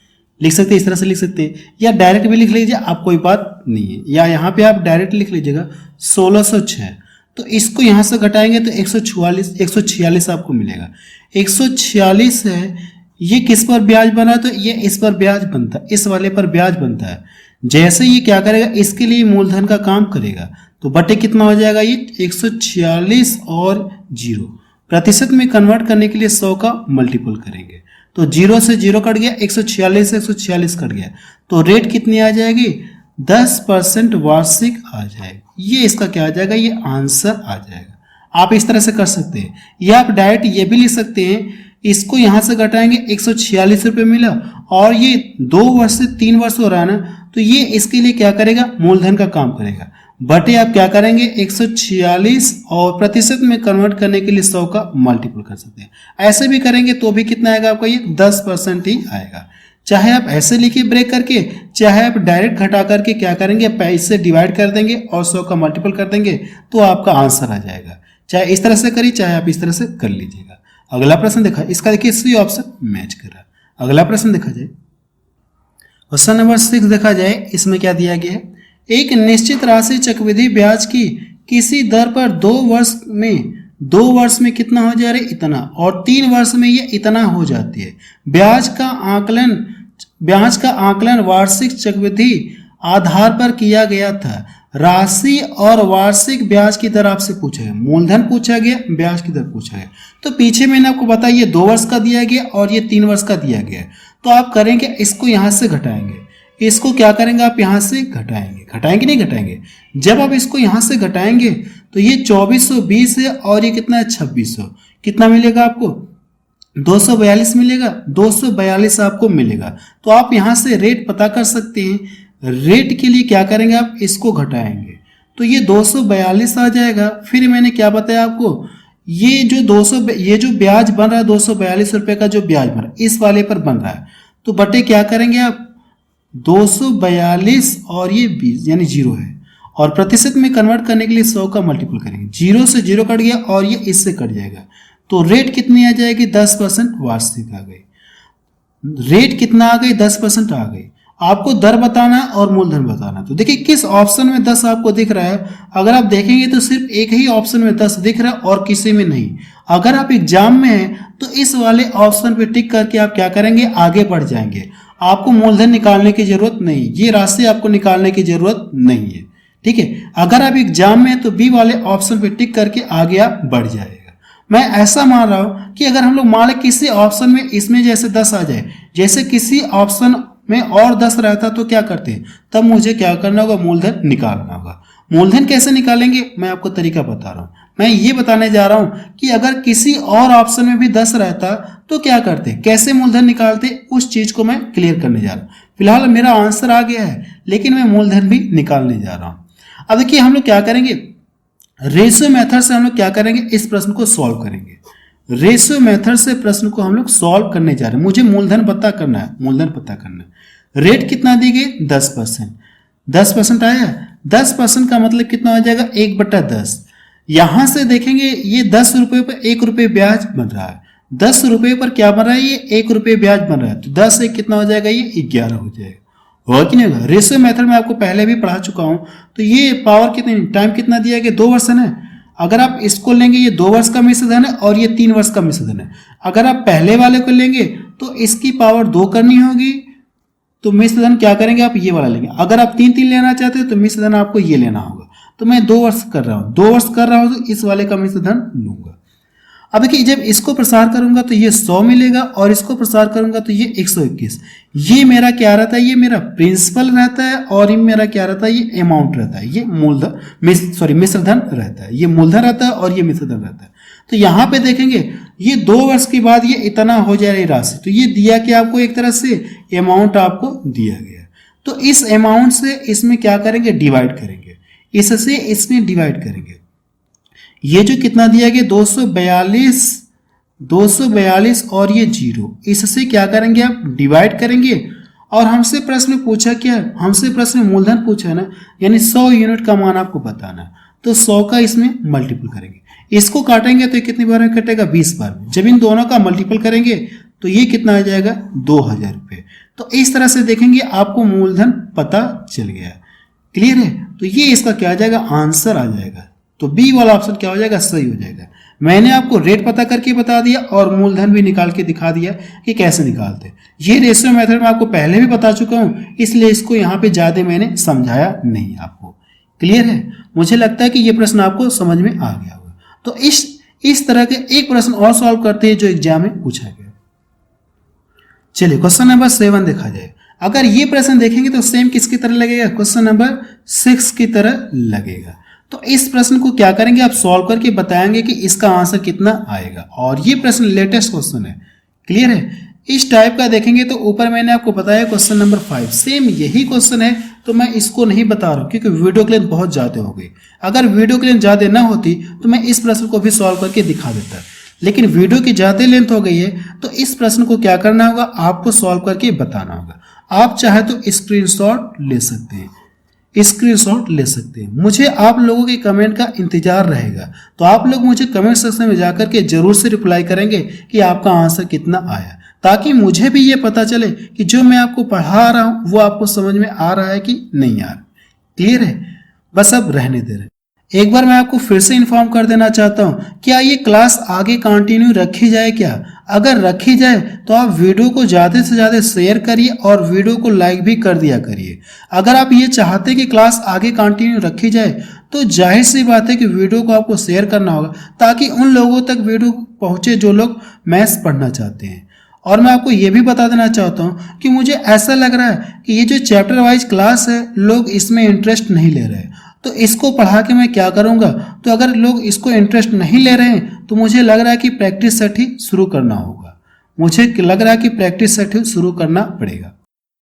इस तरह से लिख सकते हैं, या डायरेक्ट भी लिख लीजिए, आप कोई बात नहीं है, या यहाँ पे आप डायरेक्ट लिख लीजिएगा 1606। तो इसको यहाँ से घटाएंगे तो 146 आपको मिलेगा। 146 है, ये किस पर ब्याज बना, तो ये इस पर ब्याज बनता है, इस वाले पर ब्याज बनता है। जैसे ये क्या करेगा, इसके लिए मूलधन का काम करेगा, तो बटे कितना हो जाएगा, ये 146 और 0। प्रतिशत में कन्वर्ट करने के लिए 100 का मल्टीपल करेंगे, तो 0 से 0 कट गया, 146 से 146 कट गया, तो रेट कितनी आ जाएगी, 10% वार्षिक आ जाएगा। ये इसका क्या आ जाएगा, ये आंसर आ जाएगा। आप इस तरह से कर सकते हैं, या आप डायरेक्ट ये भी लिख सकते हैं, इसको यहाँ से घटाएंगे 146 रुपये मिला, और ये 2 वर्ष से 3 वर्ष हो रहा है ना, तो ये इसके लिए क्या करेगा, मूलधन का काम करेगा। बटे आप क्या करेंगे, 146 और प्रतिशत में कन्वर्ट करने के लिए 100 का मल्टीपल कर सकते हैं। ऐसे भी करेंगे तो भी कितना आएगा आपका, ये 10% ही आएगा। चाहे आप ऐसे लिखिए ब्रेक करके, चाहे आप डायरेक्ट घटा करके क्या करेंगे, इससे डिवाइड कर देंगे और 100 का मल्टीपल कर देंगे, तो आपका आंसर आ जाएगा। चाहे इस तरह से करिए, चाहे आप इस तरह से कर लीजिएगा। अगला प्रश्न देखा, इसका देखिए सी ऑप्शन मैच कर रहा है। अगला प्रश्न देखा जाए, क्वेश्चन नंबर 6 देखा जाए, इसमें क्या दिया गया है, एक निश्चित राशि चक्रवृद्धि ब्याज की किसी दर पर 2 वर्ष में कितना हो जा रहा है, इतना, और 3 वर्ष में ये इतना हो जाती है। ब्याज का आकलन वार्षिक चक्रवृद्धि आधार पर किया गया था। राशि और वार्षिक ब्याज की दर आपसे पूछा गया, मूलधन पूछा गया, ब्याज की दर पूछा गया। तो पीछे मैंने आपको बताया ये 2 वर्ष का दिया गया और ये 3 वर्ष का दिया गया। तो आप करेंगे इसको यहाँ से घटाएंगे, इसको क्या करेंगे आप यहाँ से घटाएंगे नहीं घटाएंगे। जब आप इसको यहाँ से घटाएंगे तो ये 2420 है और ये कितना है 2600, कितना मिलेगा आपको 242 मिलेगा, 242 आपको मिलेगा। तो आप यहाँ से रेट पता कर सकते हैं। रेट के लिए क्या करेंगे आप इसको घटाएंगे तो ये 242 आ जाएगा। फिर मैंने क्या बताया आपको, ये जो ब्याज बन रहा है 242 रुपए का जो ब्याज बन रहा है इस वाले पर बन रहा है, तो बटे क्या करेंगे आप 242 और ये 20 यानी 0 है, और प्रतिशत में कन्वर्ट करने के लिए 100 का मल्टीपल करेंगे। 0 से 0 कट गया और ये इससे कट जाएगा, तो रेट कितनी आ जाएगी 10% वार्षिक आ गई। रेट कितना आ गई 10% आ गई। आपको दर बताना और मूलधन बताना। तो देखिए किस ऑप्शन में 10 आपको दिख रहा है। अगर आप देखेंगे तो सिर्फ एक ही ऑप्शन में 10 दिख रहा है और किसी में नहीं। अगर आप एग्जाम में हैं तो इस वाले ऑप्शन पे टिक करके आप क्या करेंगे आगे बढ़ जाएंगे। आपको मूलधन निकालने की जरूरत नहीं, ये राशि आपको निकालने की जरूरत नहीं है, ठीक है। अगर आप एग्जाम में हैं तो बी वाले ऑप्शन पे टिक करके आगे आप बढ़ जाएगा। मैं ऐसा मान रहा हूं कि अगर हम लोग मान लें किसी ऑप्शन में इसमें जैसे 10 आ जाए, जैसे किसी ऑप्शन में और 10 रहता तो क्या करते हैं, तब मुझे क्या करना होगा मूलधन निकालना होगा। मूलधन कैसे निकालेंगे मैं आपको तरीका बता रहा हूं। मैं ये बताने जा रहा हूं कि अगर किसी और ऑप्शन में भी 10 रहता तो क्या करते, कैसे मूलधन निकालते, उस चीज को मैं क्लियर करने जा रहा हूं। फिलहाल मेरा आंसर आ गया है लेकिन मैं मूलधन भी निकालने जा रहा हूं। अब देखिए हम लोग क्या करेंगे, रेशियो मेथड से हम लोग क्या करेंगे इस प्रश्न को सॉल्व करेंगे। रेशियो मेथड से प्रश्न को हम लोग सॉल्व करने जा रहे हैं। मुझे मूलधन पता करना है, मूलधन पता करना है। रेट कितना दी गई 10%, 10% आया। 10% का मतलब कितना हो जाएगा 1/10। यहां से देखेंगे ये 10 रुपये पर 1 रुपये ब्याज बन रहा है। 10 रुपये पर क्या बन रहा है, ये 1 रुपये ब्याज बन रहा है। तो 10 से कितना हो जाएगा, ये 11 हो जाएगा। होगा कि नहीं होगा। रेशियो मेथड में आपको पहले भी पढ़ा चुका हूं। तो ये पावर कितनी, टाइम कितना दिया गया 2 वर्ष है। अगर आप इसको लेंगे ये 2 वर्ष का मिश्र धन है और ये 3 वर्ष का मिश्र धन है। अगर आप पहले वाले को लेंगे तो इसकी पावर 2 करनी होगी, तो मिश्र धन क्या करेंगे आप ये वाला लेंगे। अगर आप 3 लेना चाहते हो तो मिश्र धन आपको ये लेना होगा। तो मैं 2 वर्ष कर रहा हूं, 2 वर्ष कर रहा हूं तो इस वाले का मिश्र धन लूंगा। अब देखिए जब इसको प्रसार करूंगा तो ये 100 मिलेगा और इसको प्रसार करूंगा तो ये 121। ये मेरा क्या रहता है, ये मेरा प्रिंसिपल रहता है और ये मेरा क्या रहता है, ये अमाउंट रहता है। ये मूलधन मिश्र धन रहता है। ये मूलधन रहता है और ये मिश्र धन रहता है। तो यहाँ पे देखेंगे ये 2 वर्ष के बाद ये इतना हो जा रही राशि। तो ये दिया कि आपको एक तरह से अमाउंट आपको दिया गया। तो इस अमाउंट से इसमें क्या करेंगे डिवाइड करेंगे, इससे इसमें डिवाइड करेंगे। ये जो कितना दिया गया 242 और ये 0, इससे क्या करेंगे आप डिवाइड करेंगे। और हमसे प्रश्न पूछा क्या, हमसे प्रश्न मूलधन पूछा है ना, यानी 100 यूनिट का मान आपको बताना है। तो 100 का इसमें मल्टीपल करेंगे, इसको काटेंगे तो कितनी बार में कटेगा 20 बार में। जब इन दोनों का मल्टीपल करेंगे तो ये कितना आ जाएगा 2000 रुपये। तो इस तरह से देखेंगे आपको मूलधन पता चल गया। क्लियर है। तो ये इसका क्या आ जाएगा आंसर आ जाएगा। तो बी वाला ऑप्शन क्या हो जाएगा सही हो जाएगा। मैंने आपको रेट पता करके बता दिया और मूलधन भी निकाल के दिखा दिया कि कैसे निकालते। ये रेशियो मेथड में आपको पहले भी बता चुका हूं, इसलिए इसको यहाँ पे ज्यादा मैंने समझाया नहीं आपको। क्लियर है। मुझे लगता है कि ये प्रश्न आपको समझ में आ गया होगा। तो इस तरह के एक प्रश्न और सॉल्व करते हैं जो एग्जाम में पूछा गया। चलिए क्वेश्चन नंबर 7 देखा जाए। अगर ये प्रश्न देखेंगे तो सेम किसकी तरह लगेगा, क्वेश्चन नंबर 6 की तरह लगेगा। तो इस प्रश्न को क्या करेंगे आप सॉल्व करके बताएंगे कि इसका आंसर कितना आएगा। और ये प्रश्न लेटेस्ट क्वेश्चन है। क्लियर है। इस टाइप का देखेंगे तो ऊपर मैंने आपको बताया क्वेश्चन नंबर 5 सेम यही क्वेश्चन है। तो मैं इसको नहीं बता रहा हूं क्योंकि वीडियो की लेंथ बहुत ज्यादा हो गई। अगर वीडियो की लेंथ ज्यादा ना होती तो मैं इस प्रश्न को भी सॉल्व करके दिखा देता, लेकिन वीडियो की ज्यादा लेंथ हो गई है। तो इस प्रश्न को क्या करना होगा आपको सॉल्व करके बताना होगा। आप चाहे तो स्क्रीनशॉट ले सकते हैं, स्क्रीनशॉट ले सकते हैं। मुझे आप लोगों के कमेंट का इंतजार रहेगा। तो आप लोग मुझे कमेंट सेक्शन में जाकर के जरूर से रिप्लाई करेंगे कि आपका आंसर कितना आया, ताकि मुझे भी ये पता चले कि जो मैं आपको पढ़ा रहा हूं वो आपको समझ में आ रहा है कि नहीं आ रहा। क्लियर है। बस अब रहने दे रहे। एक बार मैं आपको फिर से इन्फॉर्म कर देना चाहता हूँ, क्या ये क्लास आगे कंटिन्यू रखी जाए क्या? अगर रखी जाए तो आप वीडियो को ज़्यादा से ज़्यादा शेयर करिए और वीडियो को लाइक भी कर दिया करिए। अगर आप ये चाहते कि क्लास आगे कंटिन्यू रखी जाए तो जाहिर सी बात है कि वीडियो को आपको शेयर करना होगा ताकि उन लोगों तक वीडियो पहुँचे जो लोग मैथ्स पढ़ना चाहते हैं। और मैं आपको ये भी बता देना चाहता हूँ कि मुझे ऐसा लग रहा है कि ये जो चैप्टर वाइज क्लास है लोग इसमें इंटरेस्ट नहीं ले रहे, तो इसको पढ़ा के मैं क्या करूँगा? तो अगर लोग इसको इंटरेस्ट नहीं ले रहे हैं तो मुझे लग रहा है कि प्रैक्टिस सेट ही शुरू करना होगा। मुझे लग रहा है कि प्रैक्टिस सेट ही शुरू करना पड़ेगा।